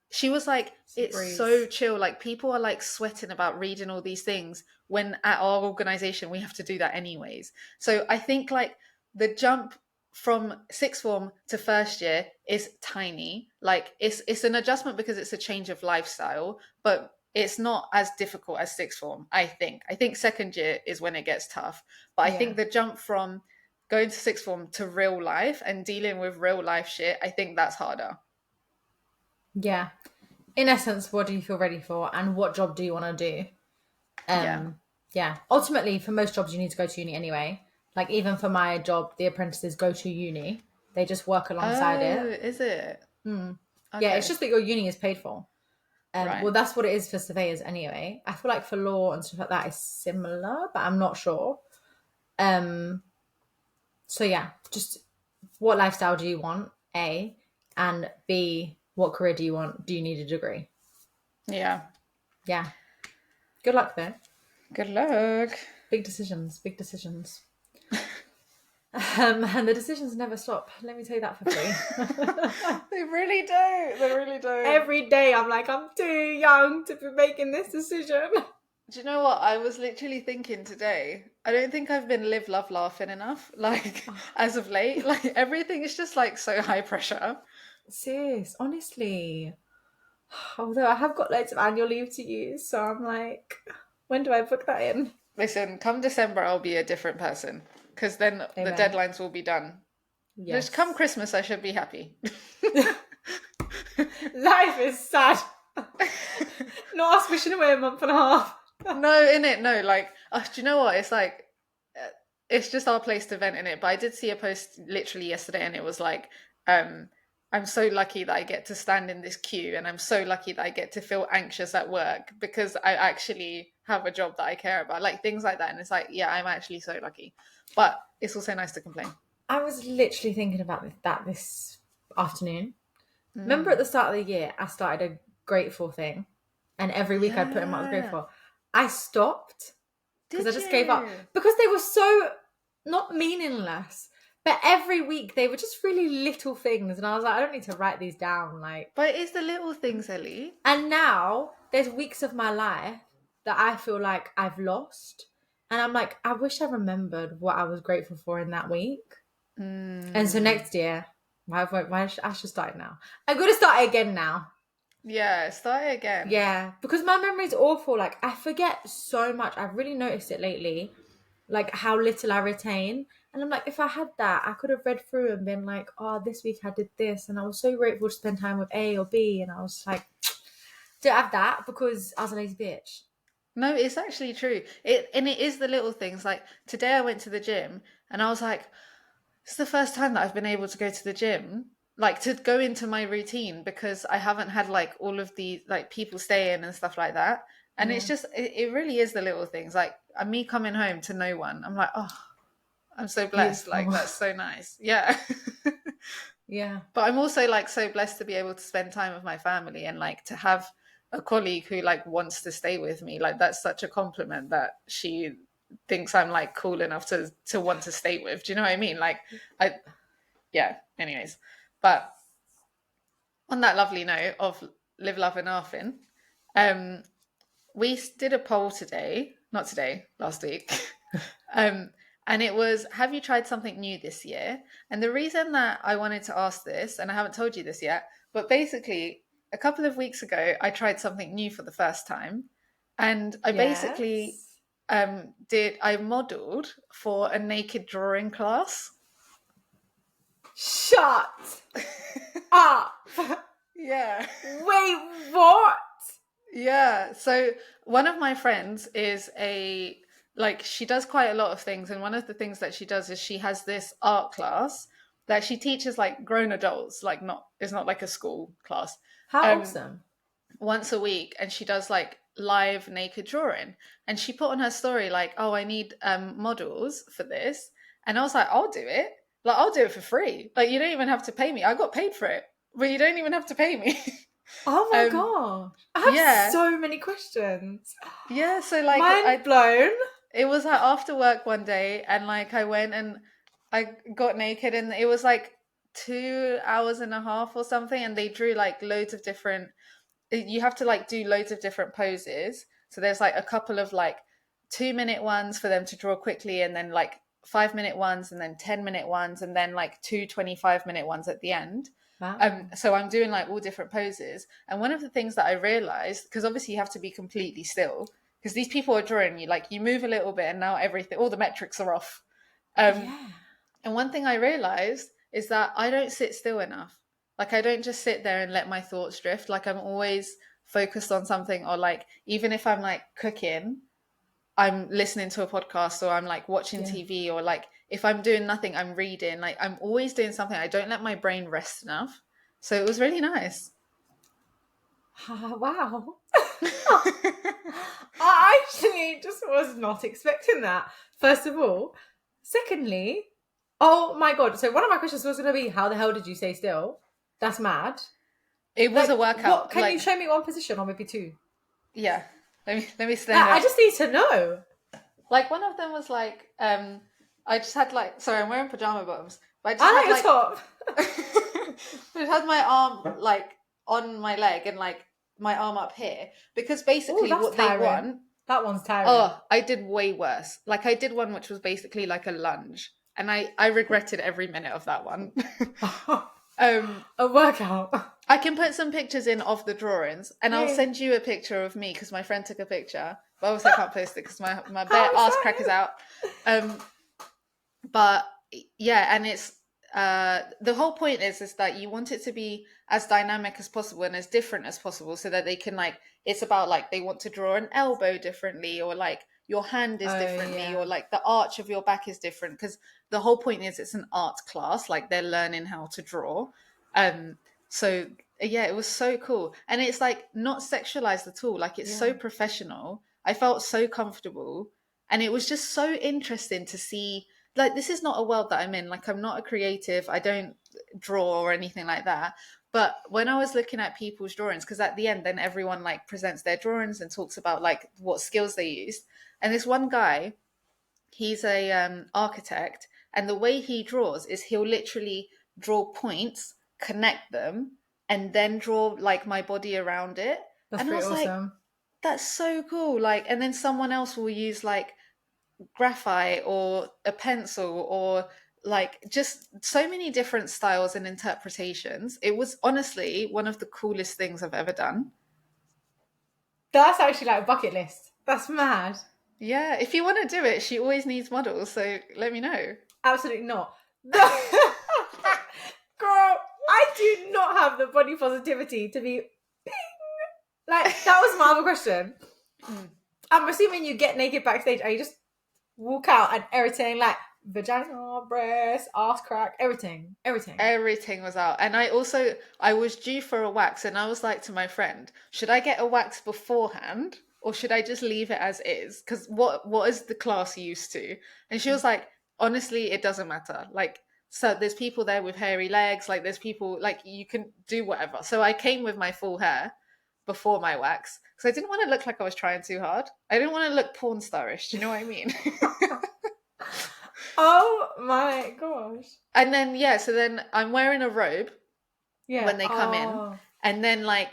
she was like, It's a it's breeze. so chill. Like people are like sweating about reading all these things when at our organization we have to do that anyways. So I think like the jump from sixth form to first year is tiny. Like it's an adjustment because it's a change of lifestyle, but it's not as difficult as sixth form. I think second year is when it gets tough, but I Yeah. think the jump from going to sixth form to real life and dealing with real life shit, I think that's harder. Yeah. In essence, what do you feel ready for, and what job do you want to do? Yeah. Yeah. Ultimately, for most jobs, you need to go to uni anyway. Like even for my job, the apprentices go to uni. They just work alongside Oh, it. is it? Yeah, it's Okay. just that your uni is paid for. Right. Well, that's what it is for surveyors anyway. I feel like for law and stuff like that is similar, but I'm not sure. Um, so yeah, just what lifestyle do you want? A, and B, what career do you want? Do you need a degree? Yeah. Yeah. Good luck there. Good luck. Big decisions. Big decisions. And the decisions never stop. Let me tell you that for free. They really do. They really do. Every day I'm like, I'm too young to be making this decision. Do you know what? I was literally thinking today, I don't think I've been live, love, laughing enough, like as of late. Like everything is just like so high pressure. Sis, honestly. Although I have got loads of annual leave to use, so I'm like, when do I book that in? Listen, come December, I'll be a different person because then the Amen. deadlines will be done. Just come Yes. Christmas, I should be happy. Life is sad. Not us wishing away a month and a half. No, in it, no. Like, do you know what? It's like, it's just our place to vent in it. But I did see a post literally yesterday, and it was like, um, I'm so lucky that I get to stand in this queue, and I'm so lucky that I get to feel anxious at work because I actually have a job that I care about, like things like that. And it's like, yeah, I'm actually so lucky. But it's also nice to complain. I was literally thinking about that this afternoon. Remember at Mm. the start of the year, I started a grateful thing, and every week I put in what I was Yeah. grateful for. I stopped because I Did just gave up you? because they were so not meaningless. But every week they were just really little things, and I was like, I don't need to write these down. Like, But it's the little things, Ellie. and now there's weeks of my life that I feel like I've lost, and I'm like, I wish I remembered what I was grateful for in that week. And so Mm. next year, I should start it now. I'm gonna start it again now. Yeah, start it again. Yeah, because my memory's awful. Like I forget so much. I've really noticed it lately, like how little I retain. And I'm like, if I had that, I could have read through and been like, oh, this week I did this, and I was so grateful to spend time with A or B, and I was like, don't have that because I was a lazy bitch. No, it's actually true. It is the little things. Like today I went to the gym and I was like, it's the first time that I've been able to go to the gym, like to go into my routine because I haven't had like all of the like people stay in and stuff like that. And it's Yeah, just it really is the little things. Like me coming home to no one. I'm like, oh, I'm so blessed. Like beautiful. that's so nice. Yeah. Yeah, But I'm also like so blessed to be able to spend time with my family and like to have a colleague who like wants to stay with me. Like that's such a compliment that she thinks I'm like cool enough to want to stay with. Do you know what I mean? Like I yeah, anyways. But on that lovely note of live, love and laughing, um we did a poll today, not today, last week. um, and it was, have you tried something new this year? And the reason that I wanted to ask this, and I haven't told you this yet, but basically, a couple of weeks ago, I tried something new for the first time. And I basically yes. I modeled for a naked drawing class. Shut up. Yeah. Wait, what? Yeah. So one of my friends is a like she does quite a lot of things, and one of the things that she does is she has this art class that she teaches like grown adults, like not it's not like a school class, How um, awesome. once a week, and she does like live naked drawing. And she put on her story like, "Oh, I need models for this," and I was like, "I'll do it. Like, I'll do it for free. Like, you don't even have to pay me. I got paid for it, but you don't even have to pay me." Oh my gosh. I have Yeah. so many questions. Yeah, so like Mind blown. it was like after work one day, and like I went and I got naked, and it was like 2 hours and a half or something, and they drew like loads of different, you have to like do loads of different poses. So there's like a couple of like 2 minute ones for them to draw quickly, and then like 5 minute ones, and then 10 minute ones, and then like two 25 minute ones at the end. Wow. So I'm doing like all different poses. And one of the things that I realized, because obviously you have to be completely still, because these people are drawing you, like you move a little bit and now everything, all the metrics are off. Um, Yeah. and one thing I realized is that I don't sit still enough. Like I don't just sit there and let my thoughts drift. Like I'm always focused on something, or like even if I'm like cooking, I'm listening to a podcast, or I'm like watching Yeah. TV, or like if I'm doing nothing, I'm reading. Like I'm always doing something. I don't let my brain rest enough. So it was really nice. Wow. I actually just was not expecting that. First of all. Secondly, oh my god. So one of my questions was going to be, how the hell did you stay still? That's mad. It was a Like, what? workout. Can you Like, show me one position or maybe two? yeah. Let me stand Like, I up. just need to know. Like one of them was like, I just had like, sorry, I'm wearing pajama bottoms, but I just I had like your top. I just had my arm like on my leg, and like my arm up here, because Oh, basically that's what they tiring. want. That one's tiring. Oh, I did way worse. Like I did one which was basically like a lunge, and I regretted every minute of that one. um, A workout. I can put some pictures in of the drawings, and I'll Yeah. send you a picture of me because my friend took a picture. But obviously I can't post it because my bare How ass crack is exciting. out. Um, but yeah, and it's the whole point is that you want it to be as dynamic as possible and as different as possible, so that they can like, it's about like they want to draw an elbow differently, or like your hand is Oh, differently, or yeah. like the arch of your back is different, because the whole point is it's an art class, like they're learning how to draw. So yeah, it was so cool, and it's like not sexualized at all, like it's so Yeah. professional. I felt so comfortable, and it was just so interesting to see, like this is not a world that I'm in. Like I'm not a creative. I don't draw or anything like that. But when I was looking at people's drawings, because at the end, then everyone like presents their drawings and talks about like what skills they used. And this one guy, he's a architect, and the way he draws is he'll literally draw points, connect them, and then draw like my body around it. That's And I pretty was like, awesome. that's so cool. Like, and then someone else will use like graphite or a pencil, or like just so many different styles and interpretations. It was honestly one of the coolest things I've ever done. That's actually like a bucket list. That's mad. Yeah, if you want to do it, she always needs models, so let me know. Absolutely not. Girl, I do not have the body positivity to be like, that was my other question. Mm. I'm assuming you get naked backstage and you just walk out and everything, like vagina, breast, ass crack, everything. Everything was out. And I was due for a wax, and I was like to my friend, should I get a wax beforehand, or should I just leave it as is? Because what is the class used to? And she was like, honestly, it doesn't matter. Like, so there's people there with hairy legs, like there's people, like you can do whatever. So I came with my full hair before my wax, because I didn't want to look like I was trying too hard. I didn't want to look porn starish. Do you know what I mean? Oh my gosh. And then yeah, so then I'm wearing a robe Yeah. when they come in, Oh. and then like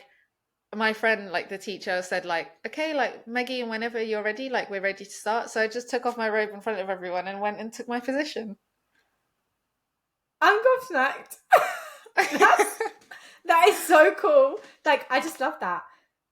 my friend, like the teacher, said like, okay, like Meggie, whenever you're ready, like we're ready to start. So I just took off my robe in front of everyone and went and took my position. I'm gobsmacked. That is so cool. Like, I just love that.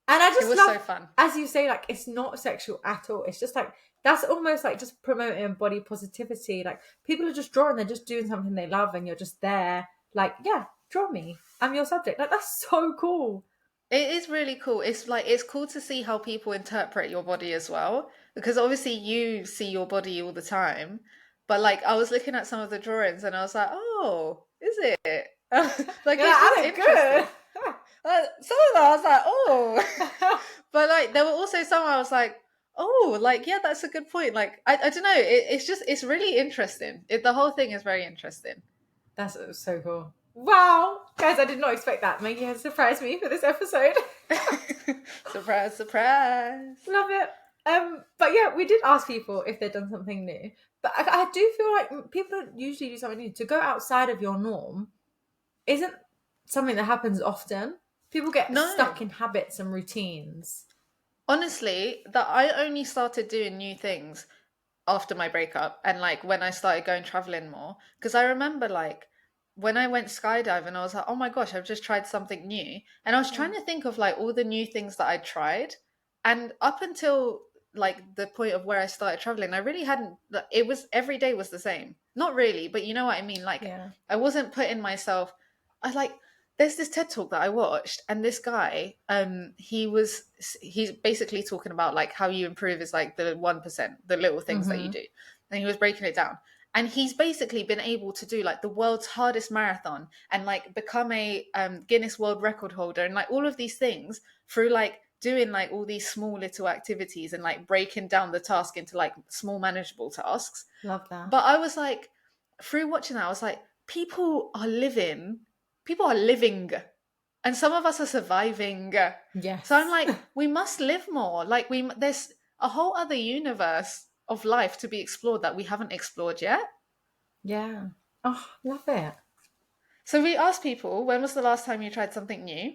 And I It just was love, so fun. as you say, like, it's not sexual at all. It's just like, that's almost like just promoting body positivity. Like, people are just drawing, they're just doing something they love, and you're just there. Like, yeah, draw me. I'm your subject. Like, that's so cool. It is really cool. It's like it's cool to see how people interpret your body as well, because obviously you see your body all the time. But like I was looking at some of the drawings, and I was like, oh, is it? Like You're like, it's I just look good. interesting. Some of them I was like, oh, but like there were also some I was like, oh, like yeah, that's a good point. Like I don't know, it's just it's really interesting. The whole thing is very interesting. That's so cool. Wow. Guys, I did not expect that. Maggie has surprised me for this episode. Surprise, surprise. Love it. But yeah, we did ask people if they'd done something new. But I do feel like people don't usually do something new. To go outside of your norm isn't something that happens often. People get No. stuck in habits and routines. Honestly, that I only started doing new things after my breakup and like when I started going traveling more. Because I remember like when I went skydiving, I was like, oh my gosh, I've just tried something new. And I was trying to think of like all the new things that I'd tried. And up until like the point of where I started traveling, I really hadn't, it was every day was the same. Not really, but you know what I mean? Like Yeah. I wasn't putting myself, I like, there's this TED talk that I watched, and this guy, he's basically talking about like how you improve is like the 1%, the little things that you do. And he was breaking it down. And he's basically been able to do like the world's hardest marathon and like become a Guinness World Record holder and like all of these things through like doing like all these small little activities and like breaking down the task into like small manageable tasks. Love that. But I was like, through watching that, I was like, people are living, and some of us are surviving. Yes. So I'm like, we must live more. Like there's a whole other universe of life to be explored that we haven't explored yet. Yeah. Oh, love it. So we asked people, when was the last time you tried something new?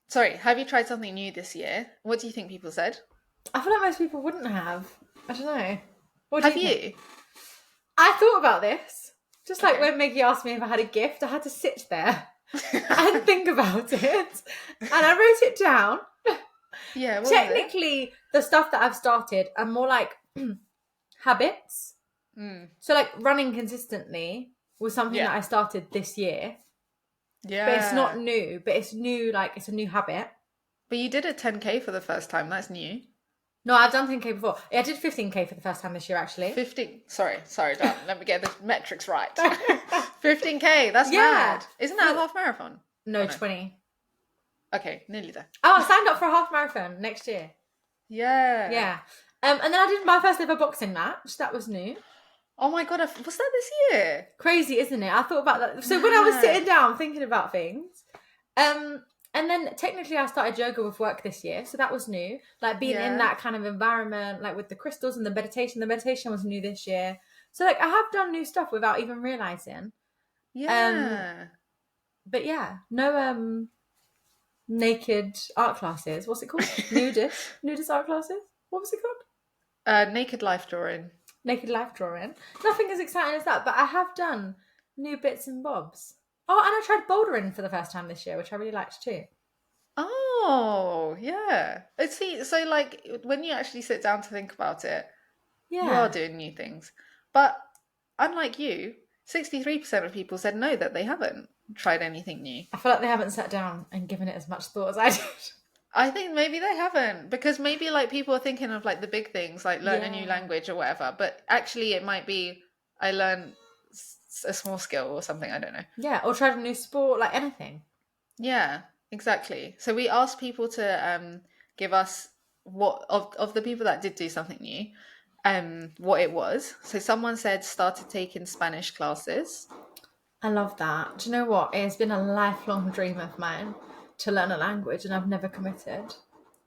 Sorry, have you tried something new this year? What do you think people said? I feel like most people wouldn't have. I don't know. What do Have you you? think? I thought about this. Just like Okay. when Meggie asked me if I had a gift, I had to sit there and think about it. And I wrote it down. Yeah, what was it? Technically, the stuff that I've started are more like habits. So like running consistently was something Yeah. that I started this year. Yeah. But it's not new, but it's new, like it's a new habit. But you did a 10K for the first time. That's new. No, I've done 10K before. Yeah, I did 15K for the first time this year, actually. 15. Sorry, darling. Let me get the metrics right. 15K. That's Yeah. mad. Isn't that a half marathon? No, Oh, no. 20. Okay, nearly there. Oh, I signed up for a half marathon next year. Yeah. Yeah. And then I did my first ever boxing match. That was new. Oh my god, was that this year? Crazy, isn't it? I thought about that. So when I was sitting down thinking about things, and then technically I started yoga with work this year, so that was new. Like being in that kind of environment, like with the crystals and the meditation. The meditation was new this year. So like I have done new stuff without even realizing. Yeah. But yeah, no naked art classes. What's it called? Nudist art classes. What was it called? Naked life drawing. Naked life drawing. Nothing as exciting as that, but I have done new bits and bobs. Oh, and I tried bouldering for the first time this year, which I really liked too. Oh, yeah. See, so like when you actually sit down to think about it, you are doing new things. But unlike you, 63% of people said no, that they haven't tried anything new. I feel like they haven't sat down and given it as much thought as I did. I think maybe they haven't, because maybe like people are thinking of like the big things, like learn a new language or whatever. But actually, it might be I learn a small skill or something. I don't know. Yeah, or tried a new sport, like anything. Yeah, exactly. So we asked people to give us what of the people that did do something new, what it was. So someone said started taking Spanish classes. I love that. Do you know what? It's been a lifelong dream of mine to learn a language, and I've never committed.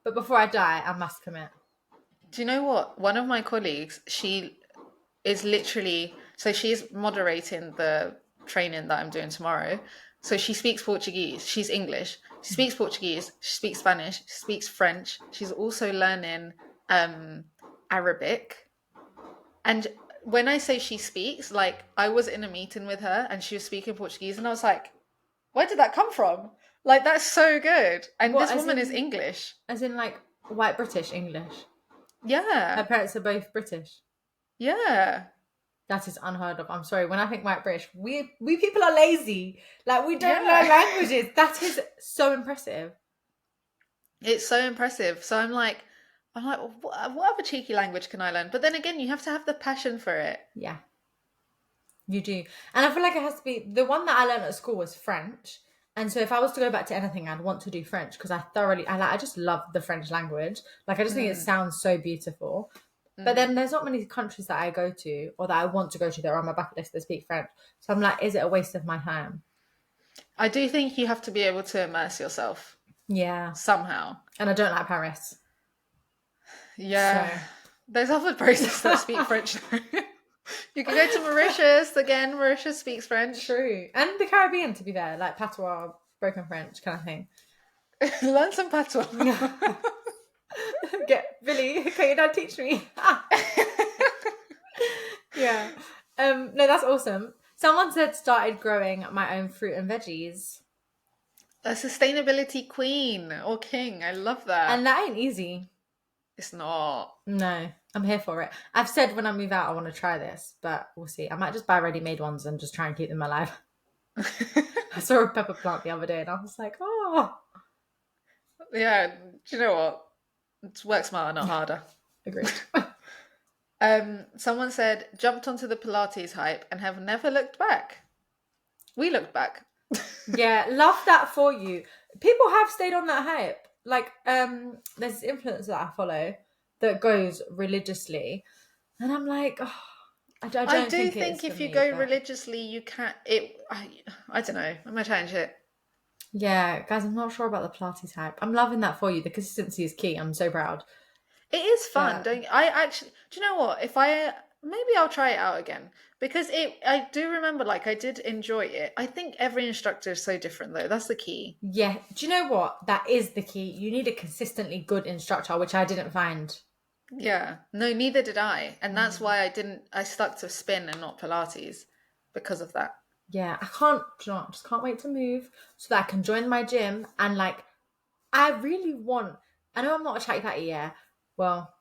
But before I die, I must commit. Do you know what? One of my colleagues, she is literally, so she's moderating the training that I'm doing tomorrow. So she speaks Portuguese. She's English. She speaks Portuguese. She speaks Spanish. She speaks French. She's also learning Arabic. And when I say she speaks, like I was in a meeting with her and she was speaking Portuguese, and I was like, where did that come from? Like, that's so good. And What, this woman is English. As in, like, white British English? Yeah. Her parents are both British? Yeah. That is unheard of. I'm sorry. When I think white British, we people are lazy. Like, we don't learn languages. That is so impressive. It's so impressive. So I'm like, what other cheeky language can I learn? But then again, you have to have the passion for it. Yeah. You do. And I feel like it has to be, the one that I learned at school was French. And so if I was to go back to anything, I'd want to do French, because I just love the French language. Like, I just think it sounds so beautiful. But then there's not many countries that I go to or that I want to go to that are on my bucket list that speak French. So I'm like, is it a waste of my time? I do think you have to be able to immerse yourself Yeah. somehow. And I don't like Paris. Yeah. So. There's other places that speak French. You can go to Mauritius again. Mauritius speaks French. True. And the Caribbean, to be there, like patois, broken French kind of thing. Learn some patois. Get Billy, can you not teach me? Yeah. No, that's awesome. Someone said started growing my own fruit and veggies. A sustainability queen or king. I love that. And that ain't easy. It's not. No, I'm here for it. I've said when I move out I want to try this, but we'll see. I might just buy ready-made ones and just try and keep them alive. I saw a pepper plant the other day and I was like, oh. Yeah, do you know what? It's work smarter, not harder. Agreed. Someone said, jumped onto the Pilates hype and have never looked back. We looked back. Yeah, love that for you. People have stayed on that hype. Like, there's this influencer that I follow that goes religiously, and I'm like, oh, I don't do think think it's if for you me, go but... religiously, you can't. I don't know. I'm gonna change it. Yeah, guys, I'm not sure about the Pilates hype. I'm loving that for you. The consistency is key. I'm so proud. It is fun, But don't you? I actually. Do you know what? Maybe I'll try it out again because I do remember like I did enjoy it. I think every instructor is so different though. That's the key. yeah, do you know what? That is the key. You need a consistently good instructor, which I didn't find. Yeah. No, neither did I, and that's why I didn't. I stuck to spin and not Pilates because of that. Yeah, I can't, do you know what, I just can't wait to move so that I can join my gym and like, I really want, I know I'm not a chatty patty, yeah. Well,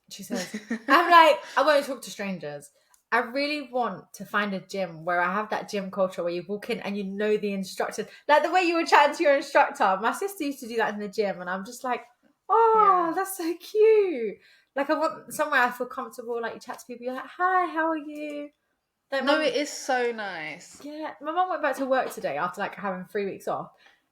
she says, I'm like, I won't talk to strangers. I really want to find a gym where I have that gym culture where you walk in and you know the instructor. Like the way you were chatting to your instructor. My sister used to do that in the gym and I'm just like, oh, Yeah. that's so cute. Like I want somewhere I feel comfortable, like you chat to people, you're like, hi, how are you? Like No, mum, it is so nice. yeah, my mum went back to work today after like having 3 weeks off,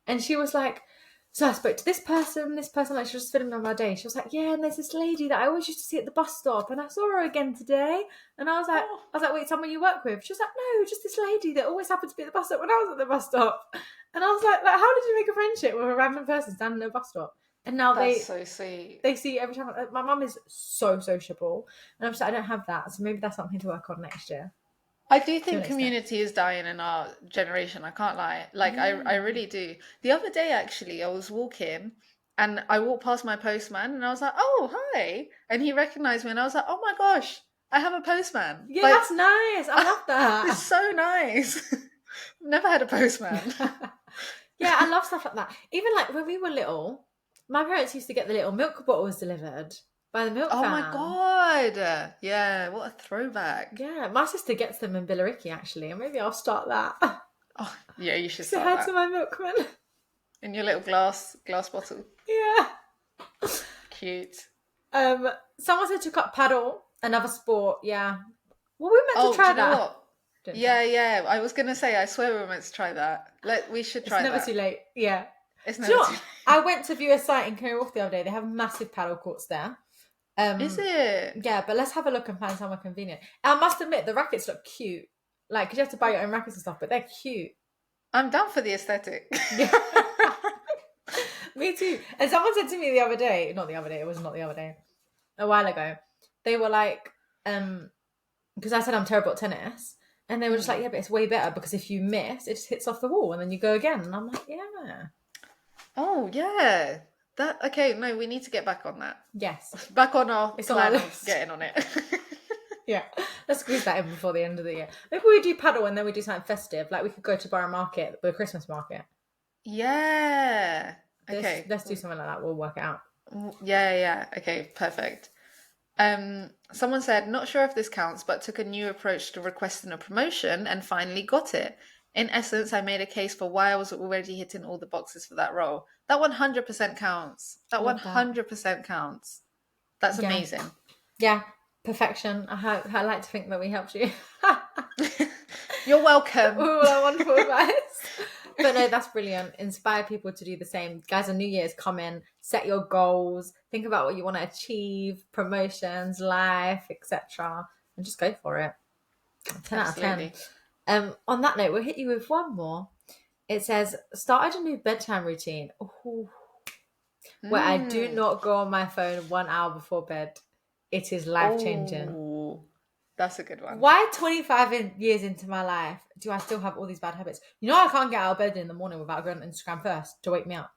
and she was like, "So I spoke to this person, like she was filming on my day. She was like, yeah, and there's this lady that I always used to see at the bus stop, and I saw her again today." And Oh, I was like, wait, someone you work with? She was like, no, just this lady that always happened to be at the bus stop when I was at the bus stop. And I was like, how did you make a friendship with a random person standing at a bus stop? And now that's so sweet. they see every time. My mum is so sociable, and I'm just like, I don't have that, so maybe that's something to work on next year. I do To an think extent. community is dying in our generation. I can't lie. Like, I Yeah. really do. The other day, actually, I was walking and I walked past my postman and I was like, oh, hi. And he recognized me and I was like, oh my gosh, I have a postman. Yeah, Like, that's nice. I love it's that. so nice. I've never had a postman. Yeah, I love stuff like that. Even like when we were little, my parents used to get the little milk bottles delivered by the milk Oh my van. God. Yeah, what a throwback. Yeah, my sister gets them in Billericay actually, and maybe I'll start that. Oh, yeah, you should Say start hi that. to my milkman. In your little glass bottle. Yeah. Cute. Someone said took up paddle, another sport. Yeah. Well, we were meant Oh, to do try you know that. what? Didn't we? Yeah. I was gonna say, I swear we were meant to try that. We should It's try never that. too late. Yeah. It's Do you never know too what? late. I went to view a site in Canary Wharf the other day. They have massive paddle courts there. Is it? Yeah, but let's have a look and find somewhere convenient. I must admit, the rackets look cute. Like, 'cause you have to buy your own rackets and stuff, but they're cute. I'm down for the aesthetic. Yeah. Me too. And someone said to me the other day, not the other day, it was not the other day, a while ago, they were like, because I said I'm terrible at tennis, and they were just like, yeah, but it's way better because if you miss, it just hits off the wall and then you go again. And I'm like, yeah. Oh yeah. Okay, no, we need to get back on that. Yes. Back on our It's on our plan of list. getting on it. Yeah. Let's squeeze that in before the end of the year. Maybe we do paddle and then we do something festive. Like we could go to Borough Market, the Christmas market. Yeah. Okay. Let's do something like that. We'll work it out. Yeah. Okay, perfect. Someone said, not sure if this counts, but took a new approach to requesting a promotion and finally got it. In essence, I made a case for why I was already hitting all the boxes for that role. That 100% counts. That Love that. 100% counts. That's Yeah. amazing. Yeah. Perfection. I like to think that we helped you. You're welcome. All that wonderful advice. But no, that's brilliant. Inspire people to do the same. Guys, on New Year's, come in, set your goals, think about what you want to achieve, promotions, life, etc. And just go for it. 10 out of 10. Absolutely. On that note, we'll hit you with one more. It says, started a new bedtime routine. Ooh, where I do Mm. not go on my phone 1 hour before bed. It is life changing. Oh, that's a good one. Why years into my life do I still have all these bad habits? You know, I can't get out of bed in the morning without going on Instagram first to wake me up.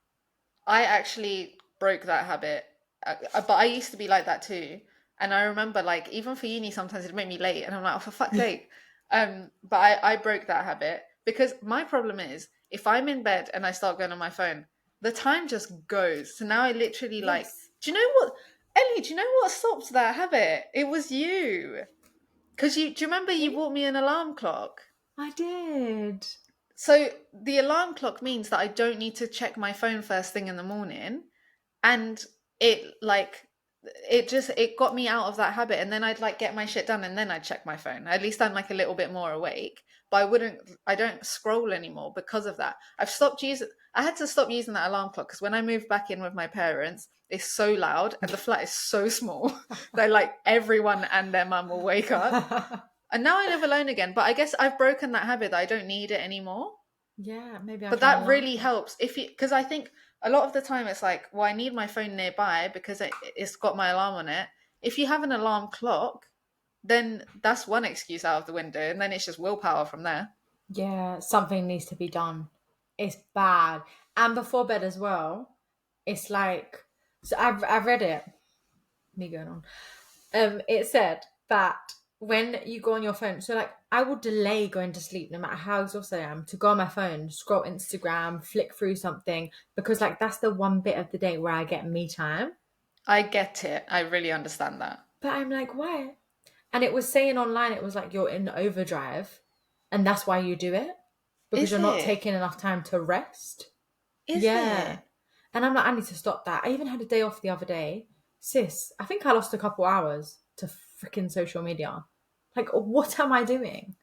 I actually broke that habit, but I used to be like that too. And I remember, like, even for uni, sometimes it'd make me late, and I'm like, oh, for fuck's sake. But I broke that habit because my problem is if I'm in bed and I start going on my phone, the time just goes. So now I literally like, Yes, do you know what, Ellie? Do you know what stopped that habit? It was you, because do you remember you see, bought me an alarm clock? I did. So the alarm clock means that I don't need to check my phone first thing in the morning, and it like it got me out of that habit, and then I'd like get my shit done and then I'd check my phone. At least I'm like a little bit more awake, but I don't scroll anymore because of that. I had to stop using that alarm clock because when I moved back in with my parents, it's so loud and the flat is so small that like everyone and their mum will wake up. And now I live alone again, but I guess I've broken that habit that I don't need it anymore. Yeah, maybe I'll But try an that alarm really clock. helps if you, because I think a lot of the time it's like, well, I need my phone nearby because it's got my alarm on it. If you have an alarm clock, then that's one excuse out of the window, and then it's just willpower from there. Yeah, something needs to be done. It's bad. And before bed as well, it's like, so I've read it. Me going on. It said that when you go on your phone, so like I will delay going to sleep no matter how exhausted I am to go on my phone, scroll Instagram, flick through something because like that's the one bit of the day where I get me time. I get it. I really understand that. But I'm like, why? And it was saying online, it was like you're in overdrive, and that's why you do it because Is you're not it? taking enough time to rest. Is Yeah. it? And I'm like, I need to stop that. I even had a day off the other day. Sis, I think I lost a couple hours to freaking social media. Like, what am I doing?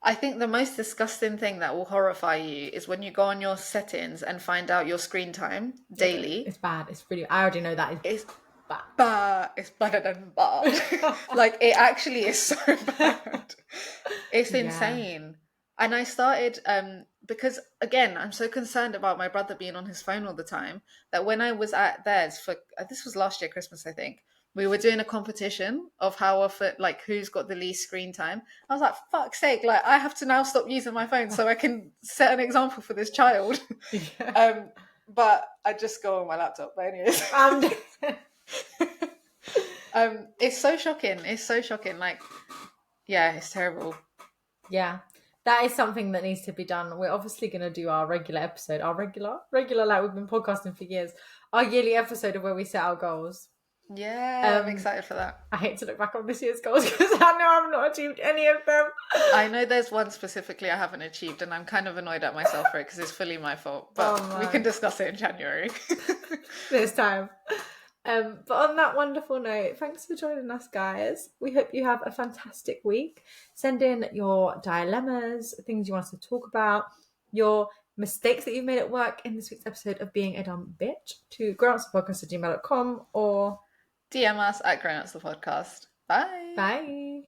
I think the most disgusting thing that will horrify you is when you go on your settings and find out your screen time daily. It's bad. It's really, I already know that is It's bad. bad. It's better than bad. Like it actually is so bad. It's Yeah. insane. And I started because again, I'm so concerned about my brother being on his phone all the time that when I was at theirs for this was last year Christmas, I think. We were doing a competition of how often like who's got the least screen time. I was like, fuck's sake, like I have to now stop using my phone so I can set an example for this child. Yeah. um but I just go on my laptop. But anyways. Um, It's so shocking. It's so shocking. Like, yeah, it's terrible. yeah. That is something that needs to be done. We're obviously going to do our regular episode, regular, like we've been podcasting for years, our yearly episode of where we set our goals. Yeah, I'm Um, excited for that. I hate to look back on this year's goals because I know I've not achieved any of them. I know there's one specifically I haven't achieved, and I'm kind of annoyed at myself for it because it's fully my fault. But Oh we can man, discuss it in January. this time. But on that wonderful note, thanks for joining us, guys. We hope you have a fantastic week. Send in your dilemmas, things you want us to talk about, your mistakes that you've made at work in this week's episode of Being a Dumb Bitch to grownups@gmail.com or DM us at Grown Ups the Podcast. Bye. bye.